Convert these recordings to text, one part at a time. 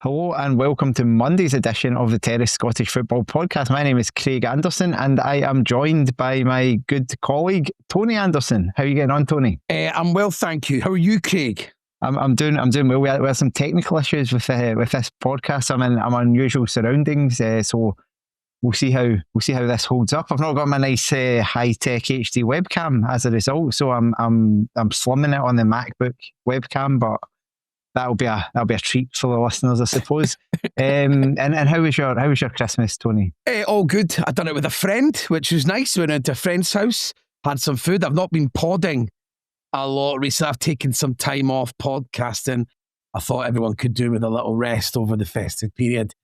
Hello and welcome to Monday's edition of the Terrace Scottish Football Podcast. My name is Craig Anderson and I am joined by my good colleague Tony Anderson. How are you getting on, Tony? I'm well, thank you. How are you, Craig? I'm doing well. We had some technical issues with this podcast. I'm in unusual surroundings, so we'll see how this holds up. I've not got my nice high tech HD webcam as a result, so I'm slumming it on the MacBook webcam, but that'll be a treat for the listeners, I suppose. And how was your Christmas, Tony? All good. I done it with a friend, which was nice. Went into a friend's house, had some food. I've not been podding a lot recently. I've taken some time off podcasting. I thought everyone could do with a little rest over the festive period.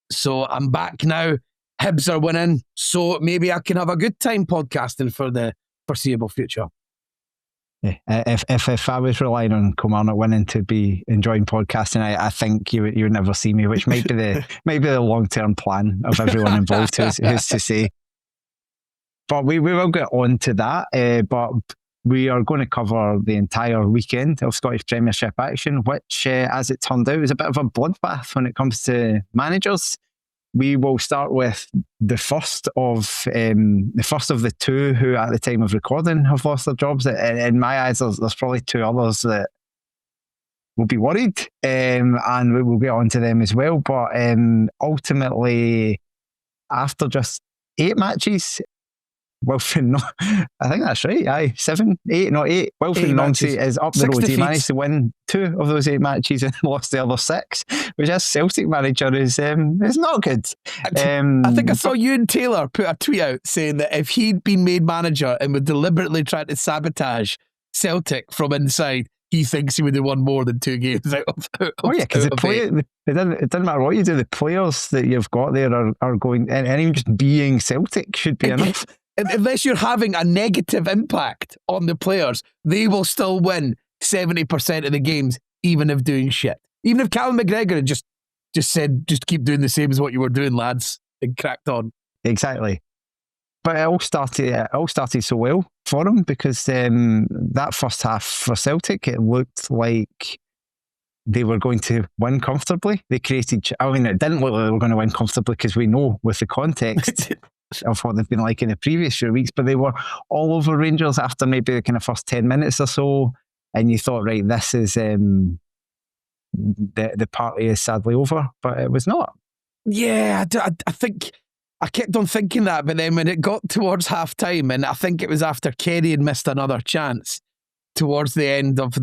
So I'm back now. Hibs are winning, so maybe I can have a good time podcasting for the foreseeable future. Yeah, if I was relying on Kilmarnock winning to be enjoying podcasting, I think you would never see me, which might be the long-term plan of everyone involved, who's to say. But we will get on to that. But we are going to cover the entire weekend of Scottish Premiership action, which, as it turned out, is a bit of a bloodbath when it comes to managers. We will start with the first of the two who, at the time of recording, have lost their jobs. In my eyes, there's probably two others that will be worried, and we will get on to them as well. But ultimately, after just 8 matches, Wilfried, I think that's right. 8. Wilfried Nancy is up the road. He managed to win 2 of those 8 matches and lost the other 6, which as Celtic manager is not good. I think I saw you and Taylor put a tweet out saying that if he'd been made manager and would deliberately try to sabotage Celtic from inside, he thinks he would have won more than 2 games out of. Because it doesn't matter what you do. The players that you've got there are going, and even just being Celtic should be enough. Unless you're having a negative impact on the players, they will still win 70% of the games, even if doing shit. Even if Callum McGregor had just said, just keep doing the same as what you were doing, lads, and cracked on. Exactly. But it all started so well for him, because that first half for Celtic, it looked like they were going to win comfortably. It didn't look like they were going to win comfortably, because we know with the context of what they've been like in the previous few weeks, but they were all over Rangers after maybe the kind of first 10 minutes or so, and you thought, right, this is the party is sadly over, but it was not. Yeah, I think I kept on thinking that, but then when it got towards half time, and I think it was after Kerry had missed another chance towards the end of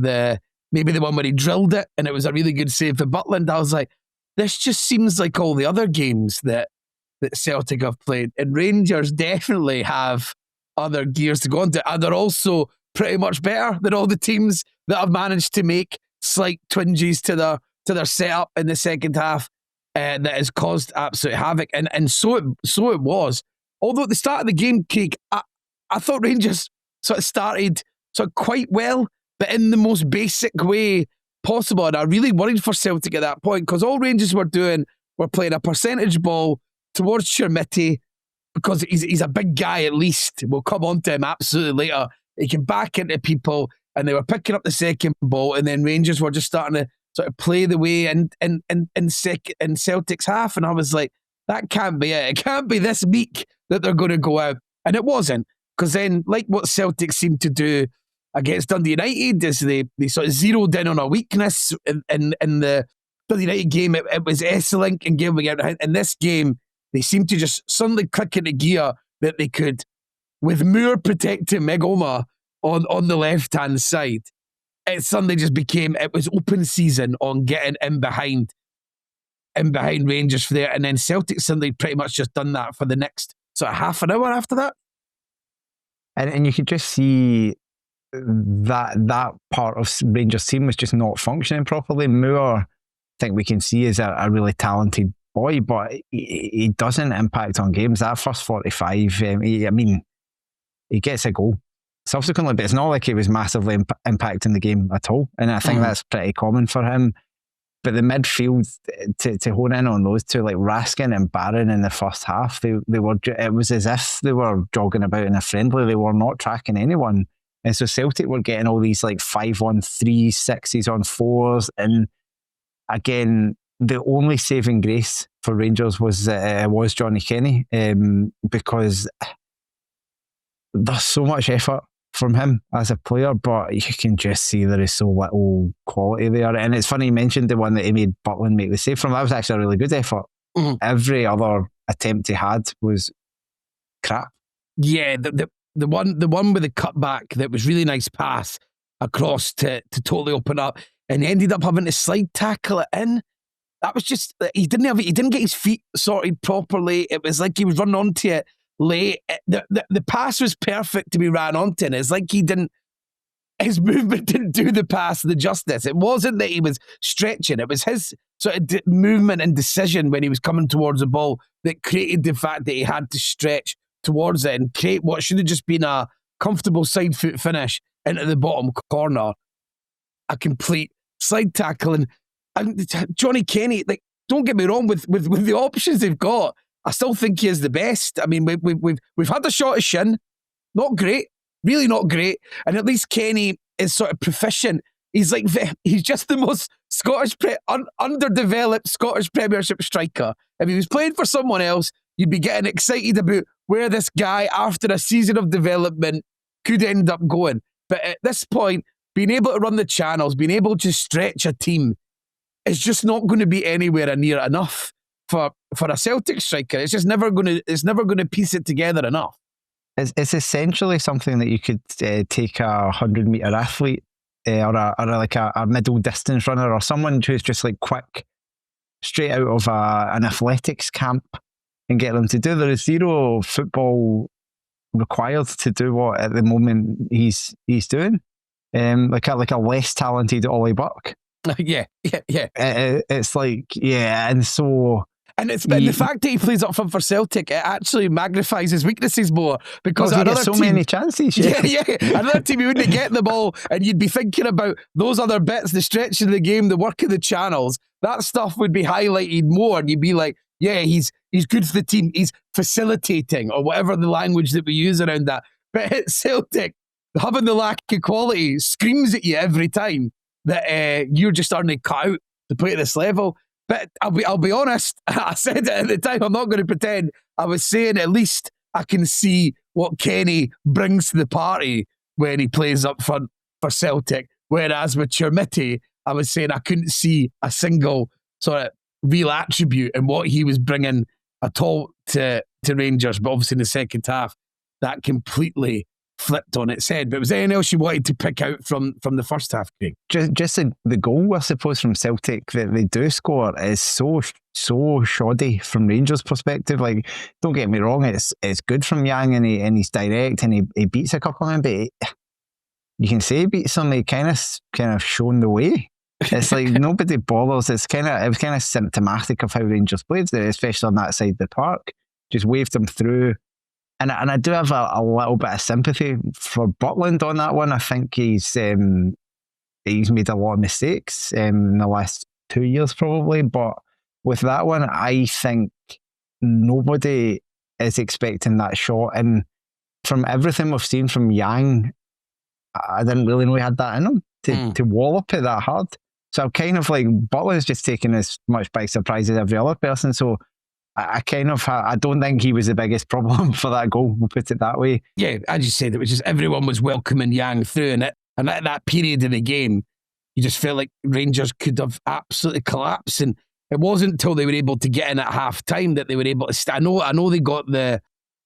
maybe the one where he drilled it and it was a really good save for Butland, I was like, this just seems like all the other games that Celtic have played, and Rangers definitely have other gears to go on to, and they're also pretty much better than all the teams that have managed to make slight twinges to their setup in the second half that has caused absolute havoc, and so it was. Although at the start of the game, Craig, I thought Rangers sort of started quite well, but in the most basic way possible, and I really worried for Celtic at that point, because all Rangers were doing were playing a percentage ball towards Shermitty, because he's a big guy at least. We'll come on to him absolutely later. He can back into people, and they were picking up the second ball, and then Rangers were just starting to sort of play the way in Celtic's half, and I was like, that can't be it. It can't be this weak that they're going to go out. And it wasn't, because then, like what Celtic seemed to do against Dundee United, is they sort of zeroed in on a weakness in the Dundee United game. It was Esselink and Gilbert out. In this game, they seemed to just suddenly click into gear that they could, with Moore protecting Megoma on the left-hand side, it suddenly just became, it was open season on getting in behind Rangers for there. And then Celtic suddenly pretty much just done that for the next sort of half an hour after that. And you could just see that part of Rangers' team was just not functioning properly. Moore, I think we can see, is a really talented boy, but he doesn't impact on games. That first 45, he gets a goal subsequently, but it's not like he was massively impacting the game at all. And I think that's pretty common for him. But the midfield, to hone in on those two, like Raskin and Barron in the first half, they were. It was as if they were jogging about in a friendly. They were not tracking anyone. And so Celtic were getting all these like 5-on-3, 6s on 4s, and again, the only saving grace for Rangers was Johnny Kenny, because there's so much effort from him as a player, but you can just see there is so little quality there. And it's funny you mentioned the one that he made Butland make the save from. That was actually a really good effort. Mm-hmm. Every other attempt he had was crap. Yeah, the one with the cutback that was really nice pass across to totally open up, and he ended up having to slide tackle it in. That was just, he didn't get his feet sorted properly. It was like he was running onto it late. The pass was perfect to be ran onto, and it's like his movement didn't do the pass the justice. It wasn't that he was stretching, it was his sort of movement and decision when he was coming towards the ball that created the fact that he had to stretch towards it and create what should have just been a comfortable side foot finish into the bottom corner. A complete slide tackle. And Johnny Kenny, like, don't get me wrong, with the options they've got, I still think he is the best. I mean, we've had a shot of Shin, not great, really not great, and at least Kenny is sort of proficient. He's just the most underdeveloped Scottish Premiership striker. If he was playing for someone else, you'd be getting excited about where this guy, after a season of development, could end up going. But at this point, being able to run the channels, being able to stretch a team, is just not going to be anywhere near enough for a Celtic striker. It's just never going to piece it together enough. It's essentially something that you could take a 100-metre athlete or a middle distance runner or someone who's just like quick, straight out of an athletics camp, and get them to do. There is zero football required to do what at the moment he's doing. Like a less talented Ollie Burke. Yeah. It's like, yeah, and so... And the fact that he plays up front for Celtic, it actually magnifies his weaknesses more, because he gets so many chances. Yeah. Another team, you wouldn't get the ball, and you'd be thinking about those other bits, the stretching of the game, the work of the channels. That stuff would be highlighted more, and you'd be like, yeah, he's good for the team. He's facilitating, or whatever the language that we use around that. But at Celtic, having the lack of quality screams at you every time that you're just starting to cut out to play at this level. But I'll be honest, I said it at the time, I'm not going to pretend. I was saying at least I can see what Kenny brings to the party when he plays up front for Celtic. Whereas with Chermiti, I was saying I couldn't see a single sort of real attribute in what he was bringing at all to Rangers. But obviously in the second half, that completely flipped on its head. But was there anything else you wanted to pick out from the first half, Craig? Just the goal, I suppose, from Celtic that they do score is so shoddy from Rangers' perspective. Like, don't get me wrong, it's good from Yang, and he's direct, and he beats a couple of them, but you can say he beats them. He kind of shown the way. It's like nobody bothers. It was kind of symptomatic of how Rangers played there, especially on that side of the park. Just waved them through. And I do have a little bit of sympathy for Butland on that one. I think he's made a lot of mistakes in the last 2 years probably. But with that one, I think nobody is expecting that shot. And from everything we've seen from Yang, I didn't really know he had that in him to wallop it that hard. So I'm kind of like, Butler's just taken as much by surprise as every other person. So I don't think he was the biggest problem for that goal, we'll put it that way. Yeah, as you said, it was just everyone was welcoming Yang through, and at that period of the game, you just felt like Rangers could have absolutely collapsed, and it wasn't until they were able to get in at half time that they were able to I know they got the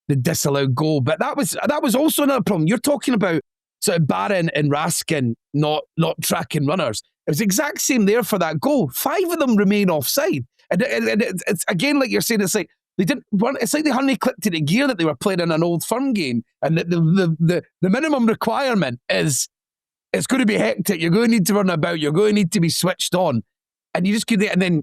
disallowed goal, but that was also another problem. You're talking about sort of Barron and Raskin not tracking runners. It was the exact same there for that goal. 5 of them remain offside. And it's again, like you're saying, it's like they didn't run. It's like they hadn't clicked into gear that they were playing in an Old Firm game, and the minimum requirement is it's going to be hectic. You're going to need to run about. You're going to need to be switched on, and you just could. And then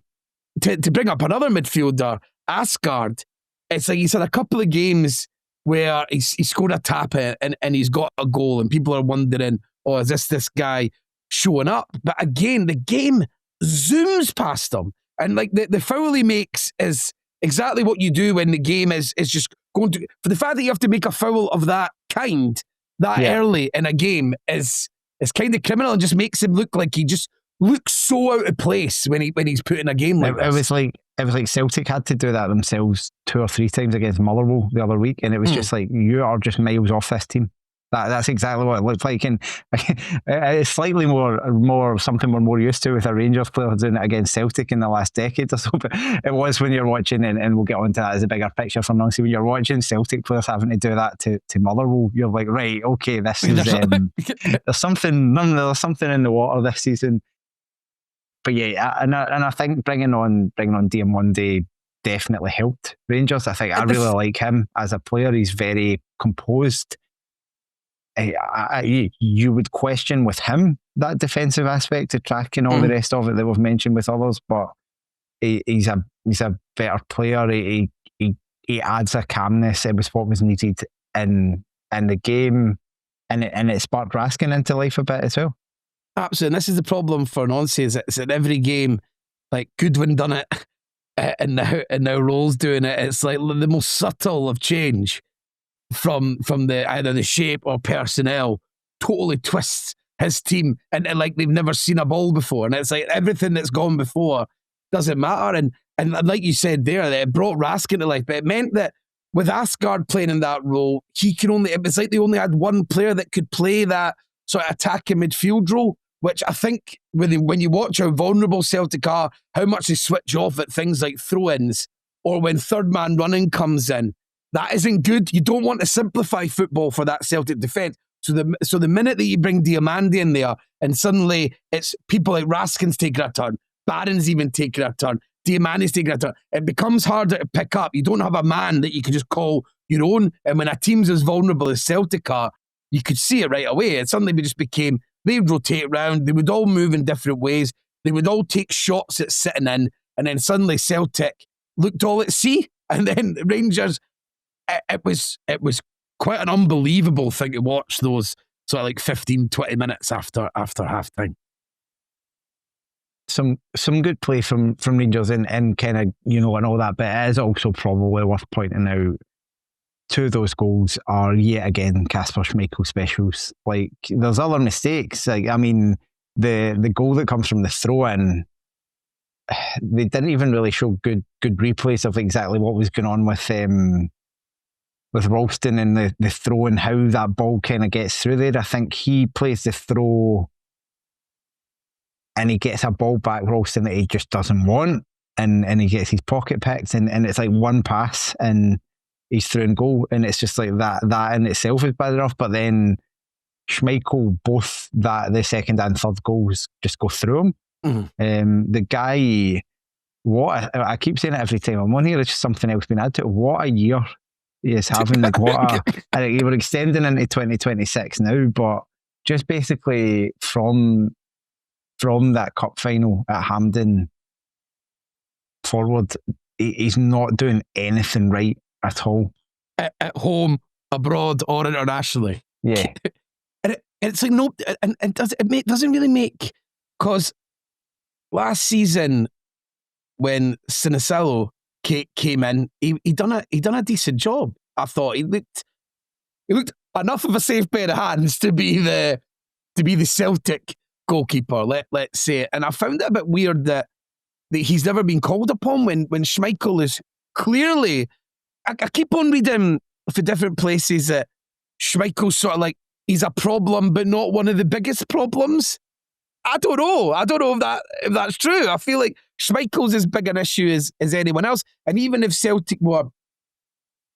to bring up another midfielder, Asgard, it's like he's had a couple of games where he scored a tap and he's got a goal, and people are wondering, oh, is this guy showing up? But again, the game zooms past him. And like the foul he makes is exactly what you do when the game is just going to... For the fact that you have to make a foul of that kind, early in a game is kind of criminal, and just makes him look like he just looks so out of place when he's put in a game like this. It was like Celtic had to do that themselves 2 or 3 times against Motherwell the other week, and it was just like, you are just miles off this team. That's exactly what it looked like, and it's slightly more something we're more used to with a Rangers player doing it against Celtic in the last decade or so. But it was when you're watching, and we'll get onto that as a bigger picture for Nancy. When you're watching Celtic players having to do that to Motherwell, you're like, right, okay, this is there's something in the water this season. But yeah, and I think bringing on Dean Monday definitely helped Rangers. I think I really like him as a player. He's very composed. You would question with him that defensive aspect to track and all the rest of it that we've mentioned with others, but he's a better player. He adds a calmness. It was what was needed in the game, and it sparked Raskin into life a bit as well. Absolutely, and this is the problem for Nancy, is it's in every game. Like Goodwin done it, and now Roll's doing it. It's like the most subtle of change from the either the shape or personnel totally twists his team and like they've never seen a ball before, and it's like everything that's gone before doesn't matter, and like you said there, it brought Raskin to life, but it meant that with Asgard playing in that role, it was like they only had one player that could play that sort of attacking midfield role, which I think when you watch how vulnerable Celtic are, how much they switch off at things like throw-ins or when third man running comes in, that isn't good. You don't want to simplify football for that Celtic defence. So the minute that you bring Diamandi in there and suddenly it's people like Raskin's taking a turn, Barron's even taking a turn, Diamandi's taking a turn, it becomes harder to pick up. You don't have a man that you can just call your own. And when a team's as vulnerable as Celtic are, you could see it right away. It suddenly just became, they'd rotate around, they would all move in different ways, they would all take shots at sitting in, and then suddenly Celtic looked all at sea, and then Rangers... It was quite an unbelievable thing to watch those sort of like 15, 20 minutes after half time. Some good play from Rangers and kind of, and all that, but it is also probably worth pointing out 2 of those goals are yet again Kasper Schmeichel specials. Like, there's other mistakes. Like, I mean, the goal that comes from the throw-in, they didn't even really show good replays of exactly what was going on with Ralston and the throw and how that ball kind of gets through there. I think he plays the throw and he gets a ball back, Ralston, that he just doesn't want, and he gets his pocket picked, and it's like one pass and he's through and goal, and it's just like that in itself is bad enough. But then Schmeichel, both the second and third goals just go through him. The guy, I keep saying it every time I'm on here, it's just something else being added to it. What a year he is having. Like, I think we're extending into 2026 now, but just basically from that cup final at Hampden forward, he's not doing anything right at all. At home, abroad, or internationally. Yeah. And it's like, no, and doesn't really make, because last season when Sinisalo came in, he done a decent job. I thought he looked enough of a safe pair of hands to be the Celtic goalkeeper. Let's say, and I found it a bit weird that he's never been called upon when Schmeichel is clearly. I keep on reading for different places that Schmeichel's sort of like he's a problem, but not one of the biggest problems. I don't know if that's true. I feel like Schmeichel's as big an issue as anyone else. And even if Celtic were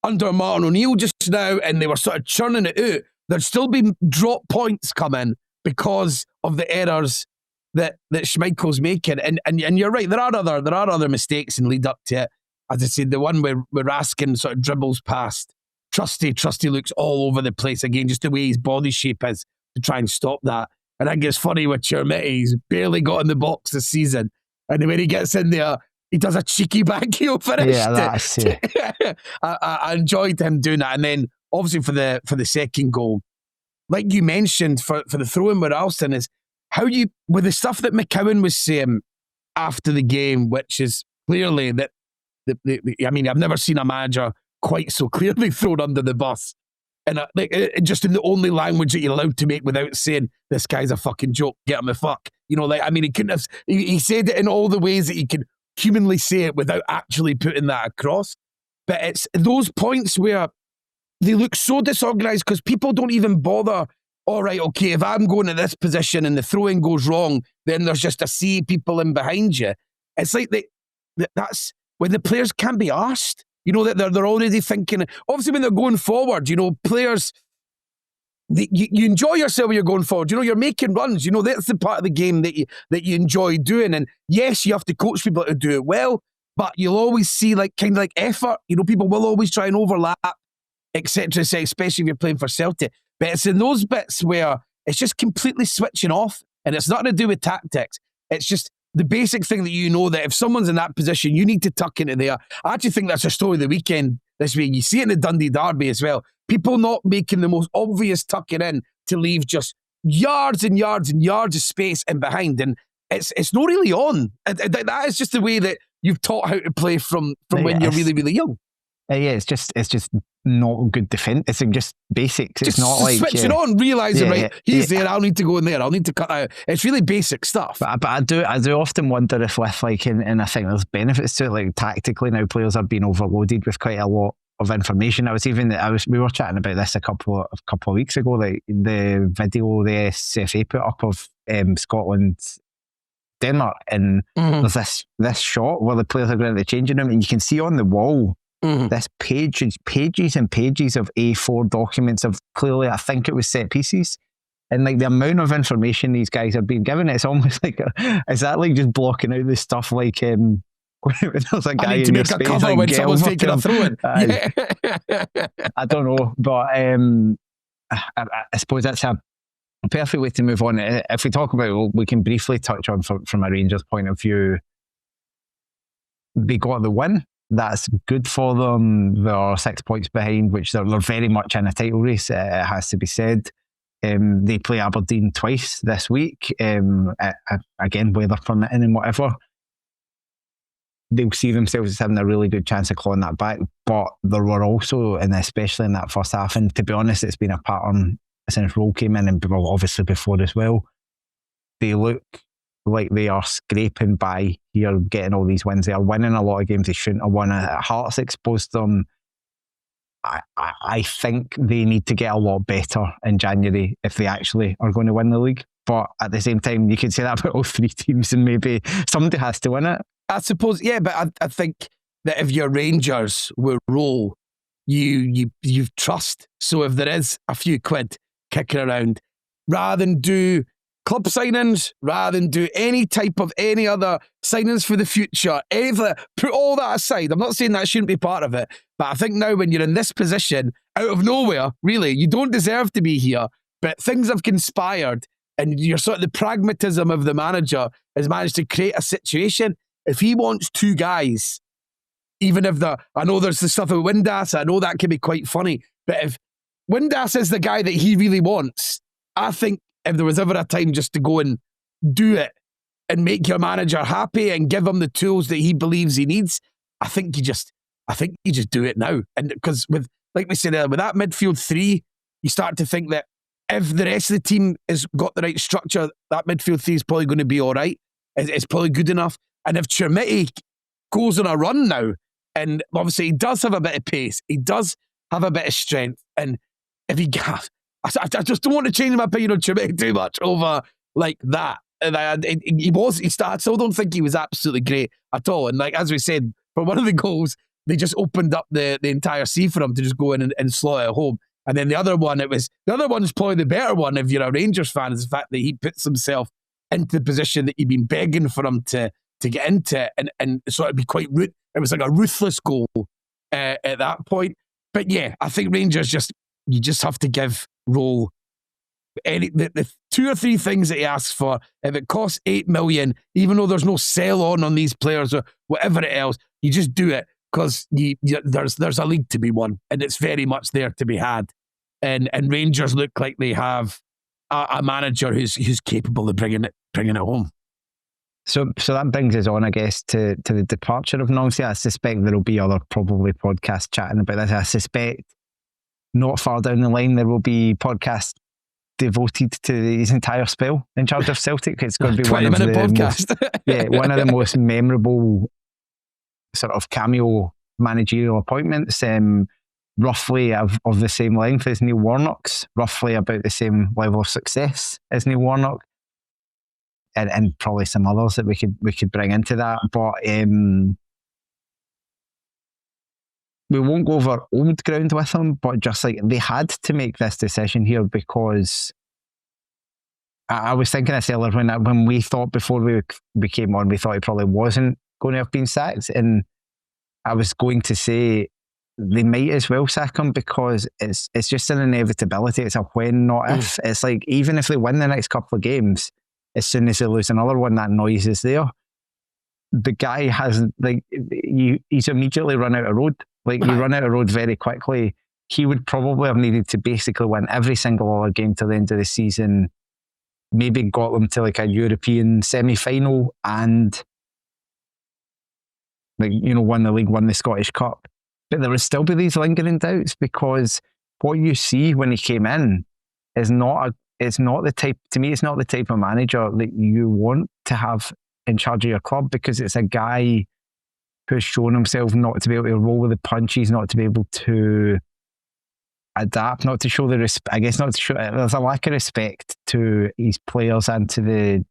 under Martin O'Neill just now and they were sort of churning it out, there'd still be drop points coming because of the errors that Schmeichel's making. And you're right, there are other mistakes in lead up to it. As I said, the one where Raskin sort of dribbles past Trusty looks all over the place again, just the way his body shape is to try and stop that. And I think it's funny with Chermiti, he's barely got in the box this season. And when he gets in there, he does a cheeky back heel finish. Yeah, that's it. I enjoyed him doing that. And then obviously for the second goal, like you mentioned, for the throw-in with Alston, is how you, with the stuff that McCowan was saying after the game, which is clearly that, I mean, I've never seen a manager quite so clearly thrown under the bus and just in the only language that you're allowed to make without saying this guy's a fucking joke, get him the fuck. You know, like, I mean, he couldn't have. He said it in all the ways that he could humanly say it without actually putting that across. But it's those points where they look so disorganised because people don't even bother. All right, okay, if I'm going to this position and the throwing goes wrong, then there's just a sea of people in behind you. It's like that's when the players can't be asked. You know, that they're already thinking. Obviously, when they're going forward, you know, players, you enjoy yourself when you're going forward. You know, you're making runs. You know, that's the part of the game that you enjoy doing. And yes, you have to coach people to do it well, but you'll always see like kind of like effort. You know, people will always try and overlap, etc., especially if you're playing for Celtic. But it's in those bits where it's just completely switching off, and it's nothing to do with tactics. It's just the basic thing that you know that if someone's in that position, you need to tuck into there. I actually think that's a story of the weekend this week. You see it in the Dundee derby as well. People not making the most obvious tucking in to leave just yards and yards and yards of space in behind. And it's not really on. That is just the way that you've taught how to play from when you're really, really young. Yeah, it's just not good defense. It's just basics. It's just not like switching on, realising he's there. I'll need to go in there. I'll need to cut out. It's really basic stuff. But I do often wonder if with like, and I think there's benefits to it. Like tactically now, players are being overloaded with quite a lot of information. We were chatting about this a couple of weeks ago. Like the video the SFA put up of Scotland, Denmark, and there's this shot where the players are going to the changing room, and you can see on the wall. This pages and pages of A4 documents of clearly, I think it was set pieces, and like the amount of information these guys are being given, it's almost like is that like just blocking out this stuff like there's a guy in your space cover like, when someone's taking a throw in. I don't know, but I suppose that's a perfect way to move on. If we talk about, we can briefly touch on from a Rangers point of view. They got the win. That's good for them. They're 6 points behind, which they're very much in a title race, it has to be said. They play Aberdeen twice this week. Again, weather permitting and whatever. They'll see themselves as having a really good chance of clawing that back. But there were also, and especially in that first half, and to be honest, it's been a pattern since Roll came in, and obviously before as well. They look like they are scraping by here, getting all these wins. They are winning a lot of games they shouldn't have won. Hearts exposed them. I think they need to get a lot better in January if they actually are going to win the league. But at the same time, you can say that about all three teams, and maybe somebody has to win it. I suppose, yeah, but I think that if you're Rangers with Roll, you trust. So if there is a few quid kicking around, rather than do club signings, rather than do any other signings for the future, put all that aside. I'm not saying that shouldn't be part of it, but I think now when you're in this position, out of nowhere, really, you don't deserve to be here, but things have conspired, and you're sort of the pragmatism of the manager has managed to create a situation. If he wants two guys, even if I know there's the stuff with Windass, I know that can be quite funny, but if Windass is the guy that he really wants, I think if there was ever a time just to go and do it and make your manager happy and give him the tools that he believes he needs, I think you just do it now. And because with, like we said earlier, with that midfield three, you start to think that if the rest of the team has got the right structure, that midfield three is probably going to be all right. It's probably good enough. And if Chermiti goes on a run now, and obviously he does have a bit of pace, he does have a bit of strength, and if he gets, I just don't want to change my opinion on Chermiti too much over like that. And I still don't think he was absolutely great at all. And like as we said, for one of the goals, they just opened up the entire sea for him to just go in and slot it home. And then the other one is probably the better one if you're a Rangers fan, is the fact that he puts himself into the position that you've been begging for him to get into, and so it'd be quite it was like a ruthless goal at that point. But yeah, I think Rangers you just have to give Roll the two or three things that he asks for. If it costs 8 million, even though there's no sell on these players or whatever else, you just do it because there's a league to be won, and it's very much there to be had. And Rangers look like they have a manager who's capable of bringing it home. So that brings us on, I guess, to the departure of Nancy. I suspect there will be other probably podcasts chatting about this. I suspect not far down the line, there will be podcasts devoted to his entire spell in charge of Celtic. It's going to be one of the podcast. one of the most memorable sort of cameo managerial appointments. Roughly of the same length as Neil Warnock's, roughly about the same level of success as Neil Warnock, and probably some others that we could bring into that. But we won't go over old ground with them, but just like they had to make this decision here, because I was thinking this earlier when we thought before we came on, we thought he probably wasn't going to have been sacked, and I was going to say they might as well sack him, because it's just an inevitability. It's a when, not if. It's like, even if they win the next couple of games, as soon as they lose another one, that noise is there. The guy hasn't, like, he's immediately run out of road. Like, you run out of road very quickly. He would probably have needed to basically win every single other game till the end of the season, maybe got them to like a European semi-final, and won the league, won the Scottish Cup. But there would still be these lingering doubts, because what you see when he came in is it's not the type of manager that you want to have in charge of your club, because it's a guy who's shown himself not to be able to roll with the punches, not to be able to adapt, not to show the respect. I guess not to show. There's a lack of respect to his players and to the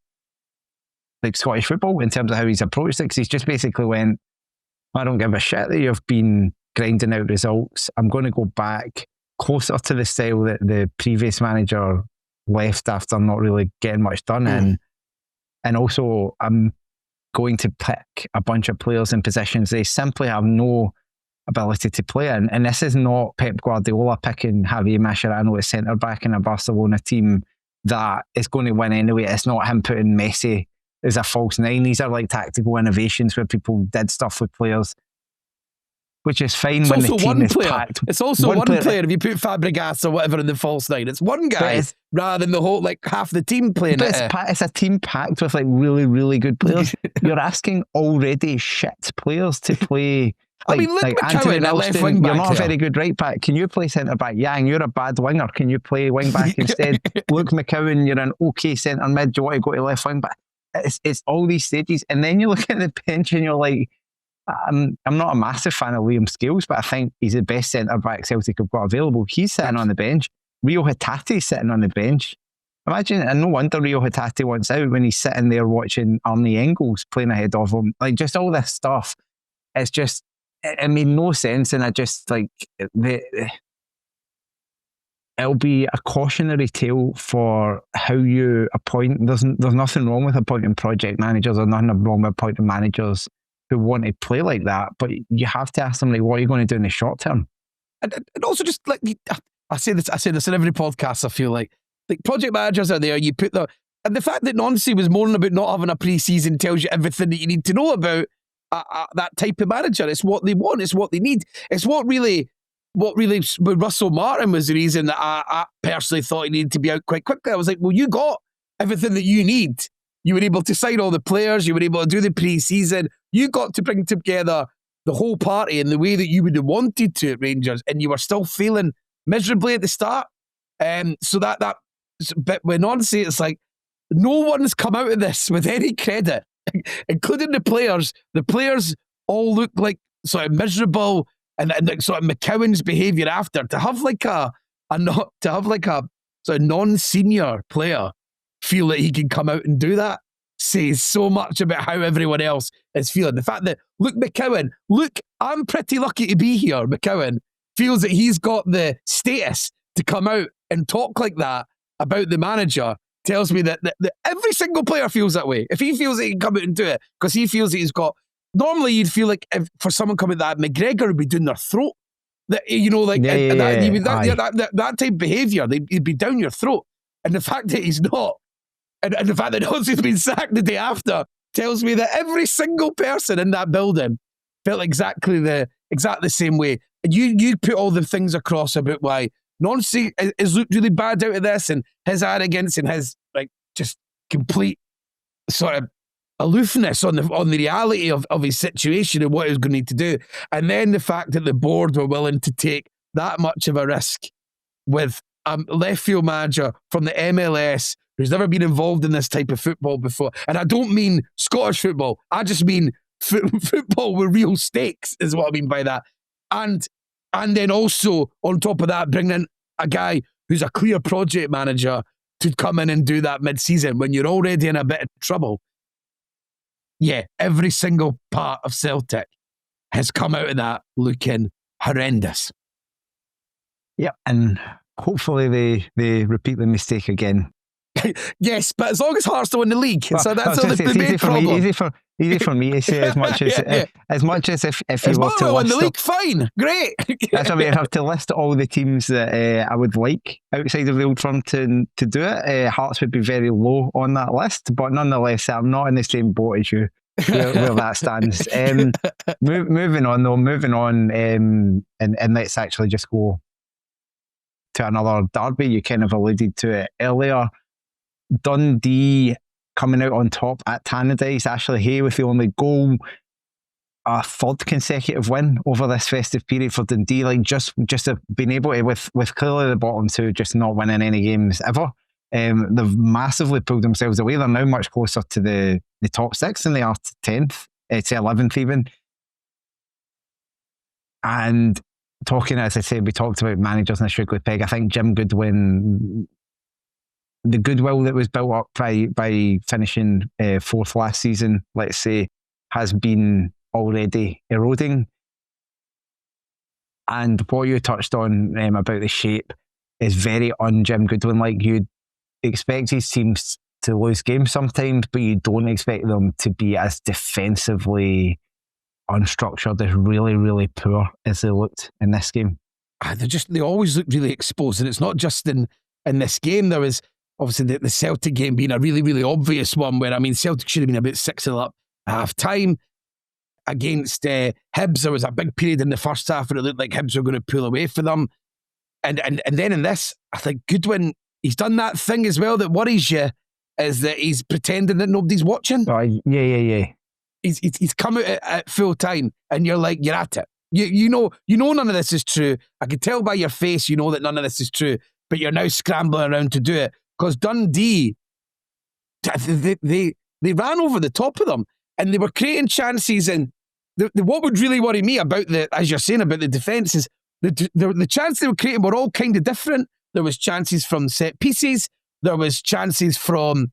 Scottish football in terms of how he's approached it. Because he's just basically went, I don't give a shit that you've been grinding out results. I'm going to go back closer to the style that the previous manager left after not really getting much done in. And also, I'm going to pick a bunch of players in positions they simply have no ability to play in. And this is not Pep Guardiola picking Javier Mascherano as centre-back in a Barcelona team that is going to win anyway. It's not him putting Messi as a false nine. These are like tactical innovations where people did stuff with players, which is fine it's when the team is player. packed. It's also one player. If you put Fabregas or whatever in the false nine, it's one guy rather than the whole, like, half the team playing it. It's a team packed with like really, really good players. You're asking already shit players to play. Like, I mean, look, like Anthony left wing back. You're not a very good right back. Can you play centre back? Yang, you're a bad winger. Can you play wing back instead? Luke McCowan, you're an okay centre mid. Do you want to go to left wing back? It's all these stages, and then you look at the bench and you're like, I'm not a massive fan of Liam Scales, but I think he's the best centre back Celtic have got available. He's sitting on the bench. Rio Hatate's sitting on the bench. Imagine, and no wonder Rio Hatate wants out when he's sitting there watching Arnie Engels playing ahead of him. Like, just all this stuff. It's just, it made no sense, and I just like it'll be a cautionary tale for how you appoint. There's nothing wrong with appointing project managers, or nothing wrong with appointing managers who want to play like that, but you have to ask them, like, what are you going to do in the short term? And also, just like, I say this in every podcast, I feel like project managers are there, you put and the fact that Nancy was moaning about not having a pre-season tells you everything that you need to know about that type of manager. It's what they want, it's what they need. It's what really with Russell Martin was the reason that I personally thought he needed to be out quite quickly. I was like, well, you got everything that you need. You were able to sign all the players, you were able to do the pre-season, you got to bring together the whole party in the way that you would have wanted to at Rangers, and you were still failing miserably at the start. So that bit went on to say, it's like, no one's come out of this with any credit, including the players. The players all look like sort of miserable, and sort of McCowan's behaviour after, to have like a sort of non-senior player feel that he can come out and do that says so much about how everyone else is feeling. The fact that, I'm pretty lucky to be here, McCowan feels that he's got the status to come out and talk like that about the manager, tells me that every single player feels that way. If he feels that he can come out and do it, because he feels that he's got... Normally you'd feel like, if for someone coming that, McGregor would be doing their throat. That, that type of behaviour, he'd be down your throat. And the fact that he's not, and the fact that Nancy's been sacked the day after, tells me that every single person in that building felt exactly the same way. And you put all the things across about why Nancy has looked really bad out of this, and his arrogance and his like just complete sort of aloofness on the reality of his situation and what he was going to need to do. And then the fact that the board were willing to take that much of a risk with a left field manager from the MLS who's never been involved in this type of football before. And I don't mean Scottish football. I just mean football with real stakes is what I mean by that. And then also, on top of that, bringing in a guy who's a clear project manager to come in and do that mid-season when you're already in a bit of trouble. Yeah, every single part of Celtic has come out of that looking horrendous. Yeah, and hopefully they repeat the mistake again. Yes, but as long as Hearts don't win the league, so that's the main problem. Easy for me to say as much as if you were to win the list league, fine, great. That's why we have to list all the teams that I would like outside of the Old Firm to do it. Hearts would be very low on that list, but nonetheless, I'm not in the same boat as you where that stands. Moving on, and let's actually just go to another derby. You kind of alluded to it earlier. Dundee coming out on top at Tannadice. Ashley Hay with the only goal. A third consecutive win over this festive period for Dundee. Like just have been able to, with clearly the bottom two just not winning any games ever. They've massively pulled themselves away. They're now much closer to the top six than they are to 10th, to 11th even. And talking, as I said, we talked about managers in a shoogly peg. I think Jim Goodwin, the goodwill that was built up by finishing fourth last season, let's say, has been already eroding. And what you touched on about the shape is very un-Jim Goodwin. Like, you'd expect his teams to lose games sometimes, but you don't expect them to be as defensively unstructured, as really, really poor as they looked in this game. They always look really exposed, and it's not just in this game. There was obviously the Celtic game being a really, really obvious one where, I mean, Celtic should have been about 6-0 up at half time. Against Hibs, there was a big period in the first half where it looked like Hibs were going to pull away for them. And then in this, I think Goodwin, he's done that thing as well that worries you, is that he's pretending that nobody's watching. Yeah. He's come out at full time, and you're like, you're at it. You know none of this is true. I can tell by your face you know that none of this is true, but you're now scrambling around to do it. Because Dundee, they ran over the top of them, and they were creating chances. And what would really worry me about as you're saying about the defence, is the chances they were creating were all kind of different. There was chances from set pieces. There was chances from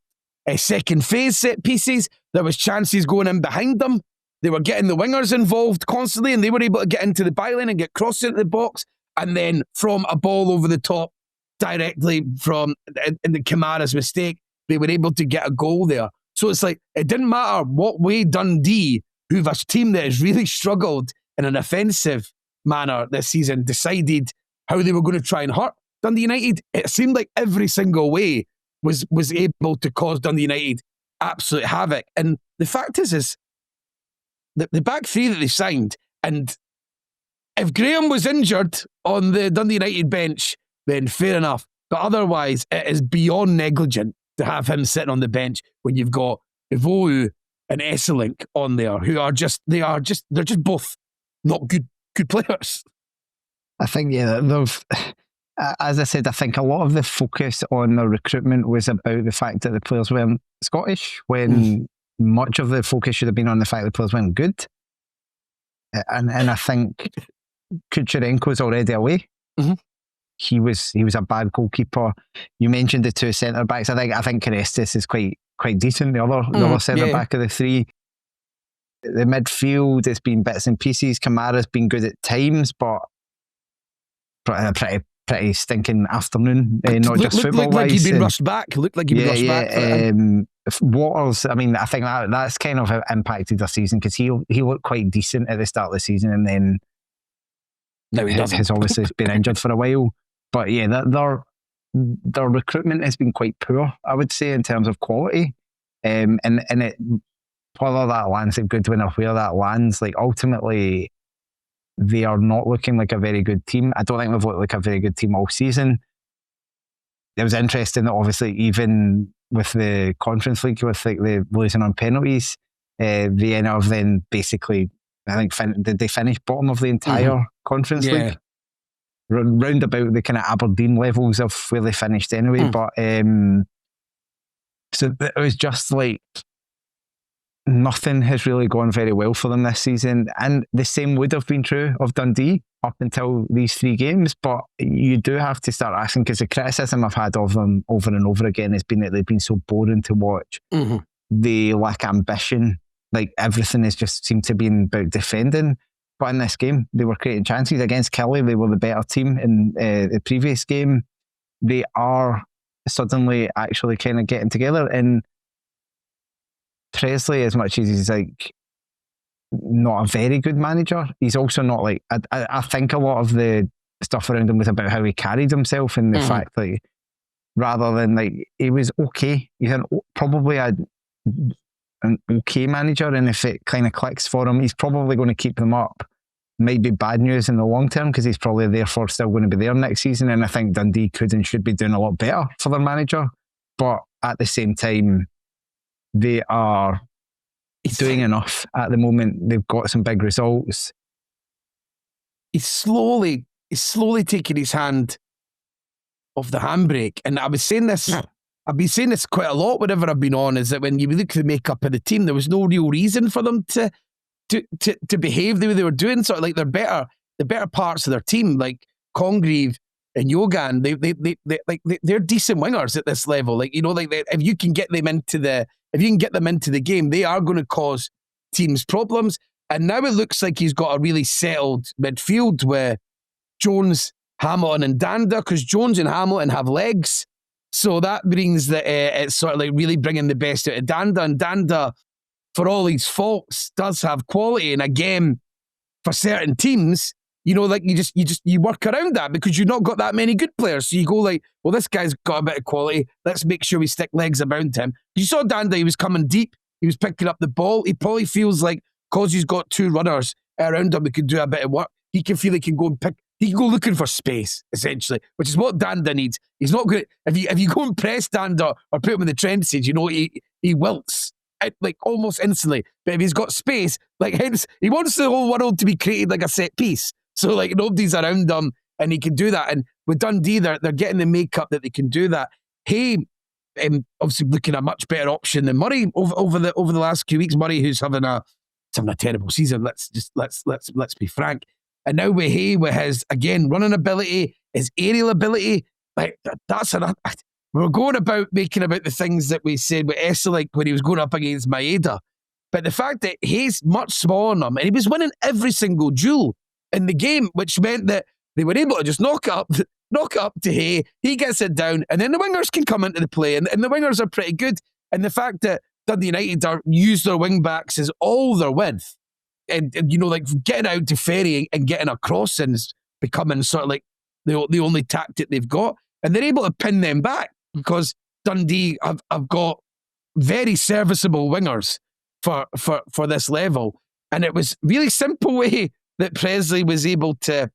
second phase set pieces. There was chances going in behind them. They were getting the wingers involved constantly, and they were able to get into the byline and get crosses into the box. And then from a ball over the top, directly from in the Kamara's mistake, they were able to get a goal there. So it's like, it didn't matter what way Dundee, who've a team that has really struggled in an offensive manner this season, decided how they were going to try and hurt Dundee United. It seemed like every single way was able to cause Dundee United absolute havoc. And the fact is the back three that they signed, and if Graham was injured on the Dundee United bench, then fair enough. But otherwise, it is beyond negligent to have him sitting on the bench when you've got Ivou and Esselink on there, who are just both not good players. I think, as I said, I think a lot of the focus on the recruitment was about the fact that the players weren't Scottish, when much of the focus should have been on the fact that the players weren't good. And I think Kucherenko's already away. Mm-hmm. He was a bad goalkeeper. You mentioned the two centre backs. I think Karestis is quite decent. The other centre back of the three. The midfield has been bits and pieces. Kamara's been good at times, but pretty stinking afternoon. Not just football wise. Looked like he'd been rushed back. Waters, I mean, I think that's kind of impacted their season, because he looked quite decent at the start of the season, and then no, he has obviously been injured for a while. But yeah, their recruitment has been quite poor, I would say, in terms of quality. And it, whether that lands at Goodwin or where that lands, like, ultimately they are not looking like a very good team. I don't think they've looked like a very good team all season. It was interesting that obviously even with the Conference League, with like the losing on penalties, Vienna have then basically, I think, did they finish bottom of the entire Conference League? round about the kind of Aberdeen levels of where they finished anyway. But so it was just like nothing has really gone very well for them this season, and the same would have been true of Dundee up until these 3 games. But you do have to start asking, because the criticism I've had of them over and over again has been that they've been so boring to watch. They lack ambition. Like, everything has just seemed to be about defending. But in this game, they were creating chances against Kelly. They were the better team in the previous game. They are suddenly actually kind of getting together. And Pressley, as much as he's like not a very good manager, he's also not like, I think a lot of the stuff around him was about how he carried himself, and the fact that rather than like, he was okay. He's probably an okay manager, and if it kind of clicks for him, he's probably going to keep them up. Might be bad news in the long term, because he's probably therefore still going to be there next season, and I think Dundee could and should be doing a lot better for their manager. But at the same time, they are doing enough at the moment. They've got some big results. He's slowly taking his hand off the handbrake. And I've been saying this quite a lot whenever I've been on, is that when you look at the makeup of the team, there was no real reason for them to behave the way they were doing. Sort of like the better parts of their team, like Congreve and Yogan, they're decent wingers at this level. Like, you know, like if you can get them into the game, they are going to cause teams problems. And now it looks like he's got a really settled midfield with Jones, Hamilton and Danda, because Jones and Hamilton have legs. So that brings that it's sort of like really bringing the best out of Danda. And Danda, for all his faults, does have quality. And again, for certain teams, you know, like you work around that, because you've not got that many good players. So you go like, well, this guy's got a bit of quality. Let's make sure we stick legs around him. You saw Danda, he was coming deep. He was picking up the ball. He probably feels like, because he's got 2 runners around him, he could do a bit of work. He can feel he can go looking for space, essentially, which is what Danda needs. He's not good. If you go and press Danda or put him in the trenches, you know, he wilts like almost instantly. But if he's got space, like, hence, he wants the whole world to be created like a set piece. So like nobody's around him, and he can do that. And with Dundee, they're getting the makeup that they can do that. Hey, obviously looking a much better option than Murray over the last few weeks. Murray, who's having a terrible season. Let's be frank. And now with Hay, with his again running ability, his aerial ability, like that's enough. We were going about making about the things that we said with Esselik when he was going up against Maeda. But the fact that Hay's much smaller than him, and he was winning every single duel in the game, which meant that they were able to just knock up to Hay, he gets it down, and then the wingers can come into the play, and the wingers are pretty good. And the fact that Dundee United use their wing backs as all their width, and you know, like getting out to ferrying and getting a crossing is becoming sort of like the only tactic they've got, and they're able to pin them back because Dundee have got very serviceable wingers for this level. And it was really simple way that Pressley was able to.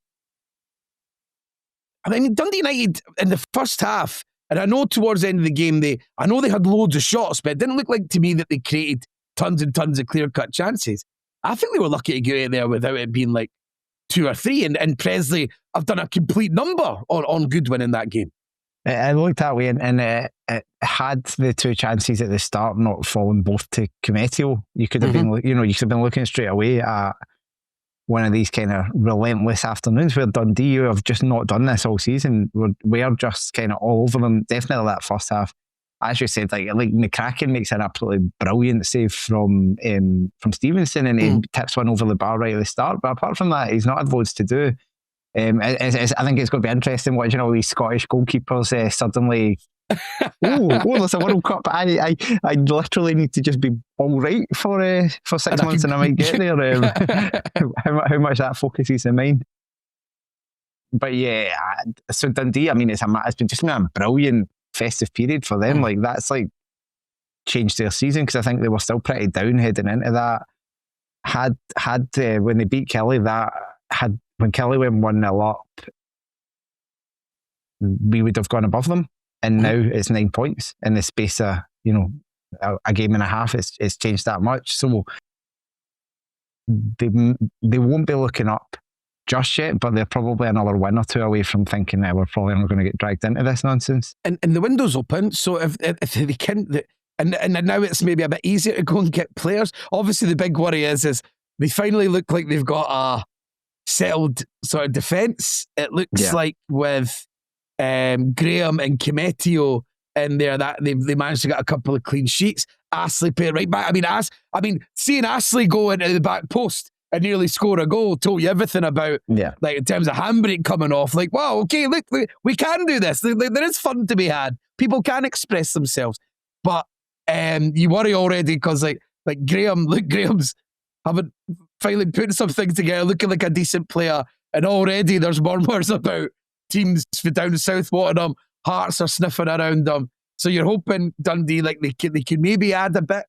I mean, Dundee United in the first half, and I know towards the end of the game, I know they had loads of shots, but it didn't look like to me that they created tons and tons of clear-cut chances. I think they were lucky to get out there without it being like 2 or 3, and Pressley have done a complete number on Goodwin in that game. It looked that way, and it had the 2 chances at the start not fallen both to Cometio. You could have been, you could have been looking straight away at one of these kind of relentless afternoons where Dundee, who have just not done this all season, we're just kind of all over them. Definitely that first half. As you said, like McCracken makes an absolutely brilliant save from Stevenson, and he tips one over the bar right at the start. But apart from that, he's not had loads to do. I think it's going to be interesting watching all these Scottish goalkeepers suddenly. There's a World Cup. I literally need to just be all right for 6 months, and I might get there. How much that focuses in mind. But yeah, so Dundee, I mean, it's been a brilliant festive period for them. Like that's like changed their season, because I think they were still pretty down heading into that. When they beat Kelly, when Kelly went 1-0 up, we would have gone above them, and now it's 9 points in the space of a game and a half. It's changed that much, so they won't be looking up just yet, but they're probably another win or two away from thinking that we're probably not going to get dragged into this nonsense. And the window's open, so if they can, and now it's maybe a bit easier to go and get players. Obviously, the big worry is they finally look like they've got a settled sort of defence. It looks like with Graham and Kimetio in there that they managed to get a couple of clean sheets. Astley played right back. I mean, seeing Astley go into the back post and nearly score a goal told you everything about, like in terms of handbrake coming off. Like, wow, okay, look, we can do this. There is fun to be had. People can express themselves, but you worry already because like Graham's having finally putting some things together, looking like a decent player, and already there's murmurs about teams down south wanting him. Hearts are sniffing around them. So you're hoping Dundee, like they could maybe add a bit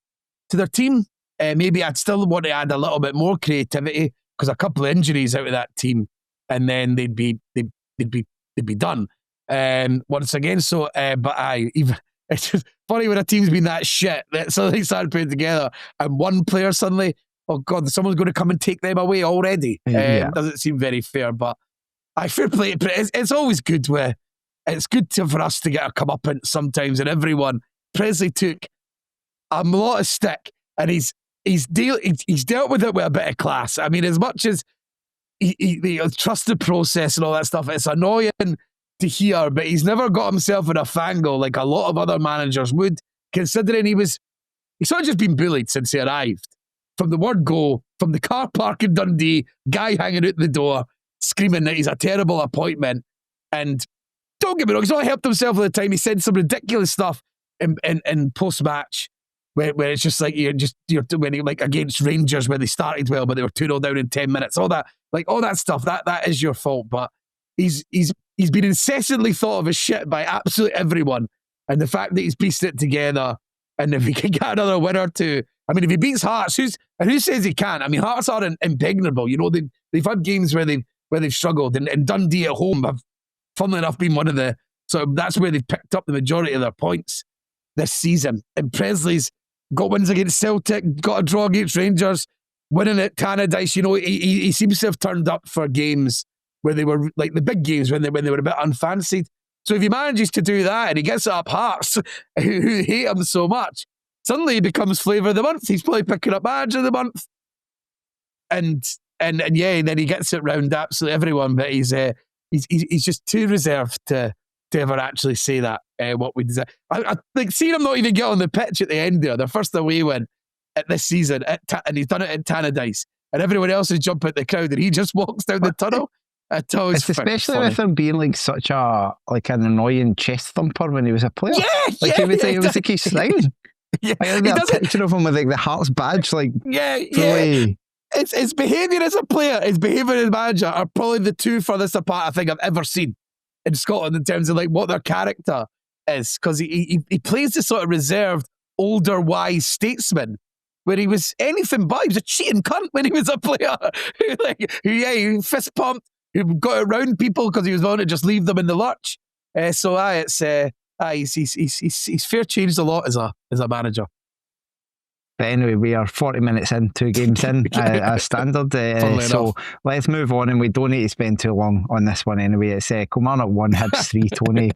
to their team. Maybe I'd still want to add a little bit more creativity because a couple of injuries out of that team, and then they'd be done. Once again, so but it's just funny when a team's been that shit that suddenly started putting together, and one player suddenly, oh God, someone's going to come and take them away already. Doesn't seem very fair, but fair play. But it's always good where. It's good for us to get a comeuppance sometimes, and everyone. Pressley took a lot of stick, and he's dealt with it with a bit of class. I mean, as much as he trusts the process and all that stuff, it's annoying to hear, but he's never got himself in a fangle like a lot of other managers would, considering he's not just been bullied since he arrived. From the word go, from the car park in Dundee, guy hanging out the door, screaming that he's a terrible appointment, and don't get me wrong, he's not helped himself all the time. He said some ridiculous stuff in post-match where it's just like you're when he, like against Rangers where they started well but they were 2-0 down in 10 minutes. All that stuff, that is your fault. But he's been incessantly thought of as shit by absolutely everyone. And the fact that he's pieced it together, and if he can get another win or two, I mean, if he beats Hearts, who says he can't? I mean, Hearts are impregnable. You know, they've had games where they've struggled, and Dundee at home have, funnily enough, been one of the... So that's where they've picked up the majority of their points this season. And Presley's got wins against Celtic, got a draw against Rangers, winning at Tannadice. You know, he seems to have turned up for games where they were like the big games when they were a bit unfancied. So if he manages to do that and he gets it up Hearts, who hate him so much, suddenly he becomes flavour of the month. He's probably picking up manager of the month. And then he gets it round absolutely everyone. But he's just too reserved to ever actually say that, what we deserve. I like seeing him not even get on the pitch at the end there, their first away win at this season, and he's done it in Tannadice, and everyone else is jumping at the crowd, and he just walks down the tunnel. It's especially with him being like such an annoying chest thumper when he was a player. It was like he's thing. I had that picture of him with like the Hearts badge, His behaviour as a player, his behaviour as a manager are probably the two furthest apart I think I've ever seen in Scotland in terms of like what their character is, because he plays the sort of reserved, older, wise statesman where he was anything but. He was a cheating cunt when he was a player. He fist pumped, he got around people because he was willing to just leave them in the lurch. He's fair changed a lot as a manager. But anyway, we are 40 minutes in, 2 games in, as standard. So let's move on, and we don't need to spend too long on this one anyway. It's Kilmarnock 1, Hibs 3, Tony.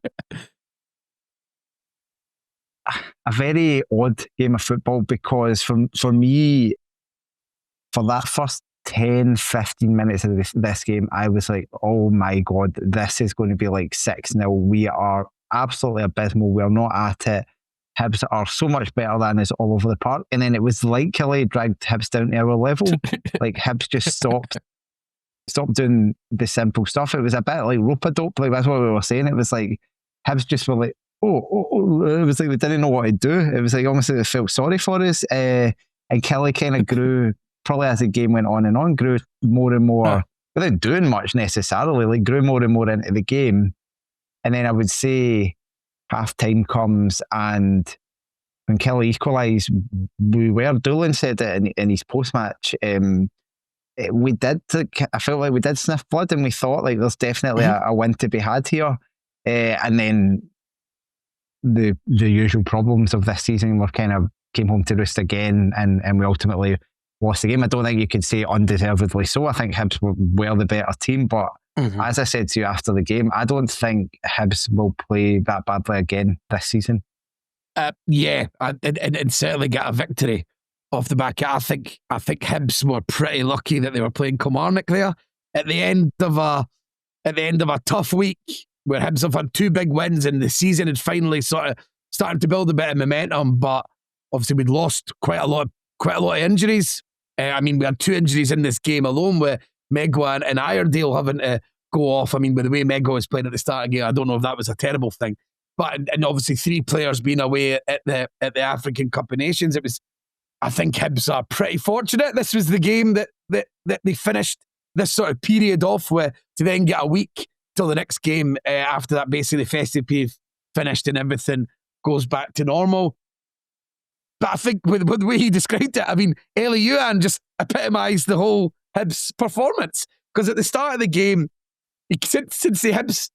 A very odd game of football, because for me, for that first 10, 15 minutes of this game, I was like, oh my God, this is going to be like 6-0. We are absolutely abysmal. We're not at it. Hibs are so much better than us all over the park. And then it was like Kelly dragged Hibs down to our level. Like Hibs just stopped doing the simple stuff. It was a bit like rope-a-dope. Like that's what we were saying. It was like Hibs just were like, oh. It was like we didn't know what to do. It was like almost like they felt sorry for us. And Kelly kind of grew, probably as the game went on and on, grew more and more, without doing much necessarily, like grew more and more into the game. And then I would say half-time comes, and when Kelly equalised, Doolin said it in his post-match, I felt like we did sniff blood, and we thought like there's definitely a win to be had here. And then the usual problems of this season were kind of came home to roost again, and we ultimately lost the game. I don't think you could say undeservedly so. I think Hibs were the better team, but as I said to you after the game, I don't think Hibs will play that badly again this season. And certainly get a victory off the back. I think Hibs were pretty lucky that they were playing Kilmarnock there at the end of a tough week where Hibs have had 2 big wins and the season had finally sort of started to build a bit of momentum. But obviously we'd lost quite a lot of injuries. We had 2 injuries in this game alone, with Megwa and Iredale having to go off. With the way Megwa was playing at the start of the game, I don't know if that was a terrible thing. But and obviously 3 players being away at the African Cup of Nations, I think Hibs are pretty fortunate. This was the game that they finished this sort of period off with, to then get a week till the next game after that. Basically, the festive period finished and everything goes back to normal. But I think with the way he described it, Elie Youan just epitomised the whole Hibs performance. Because at the start of the game, since Hibs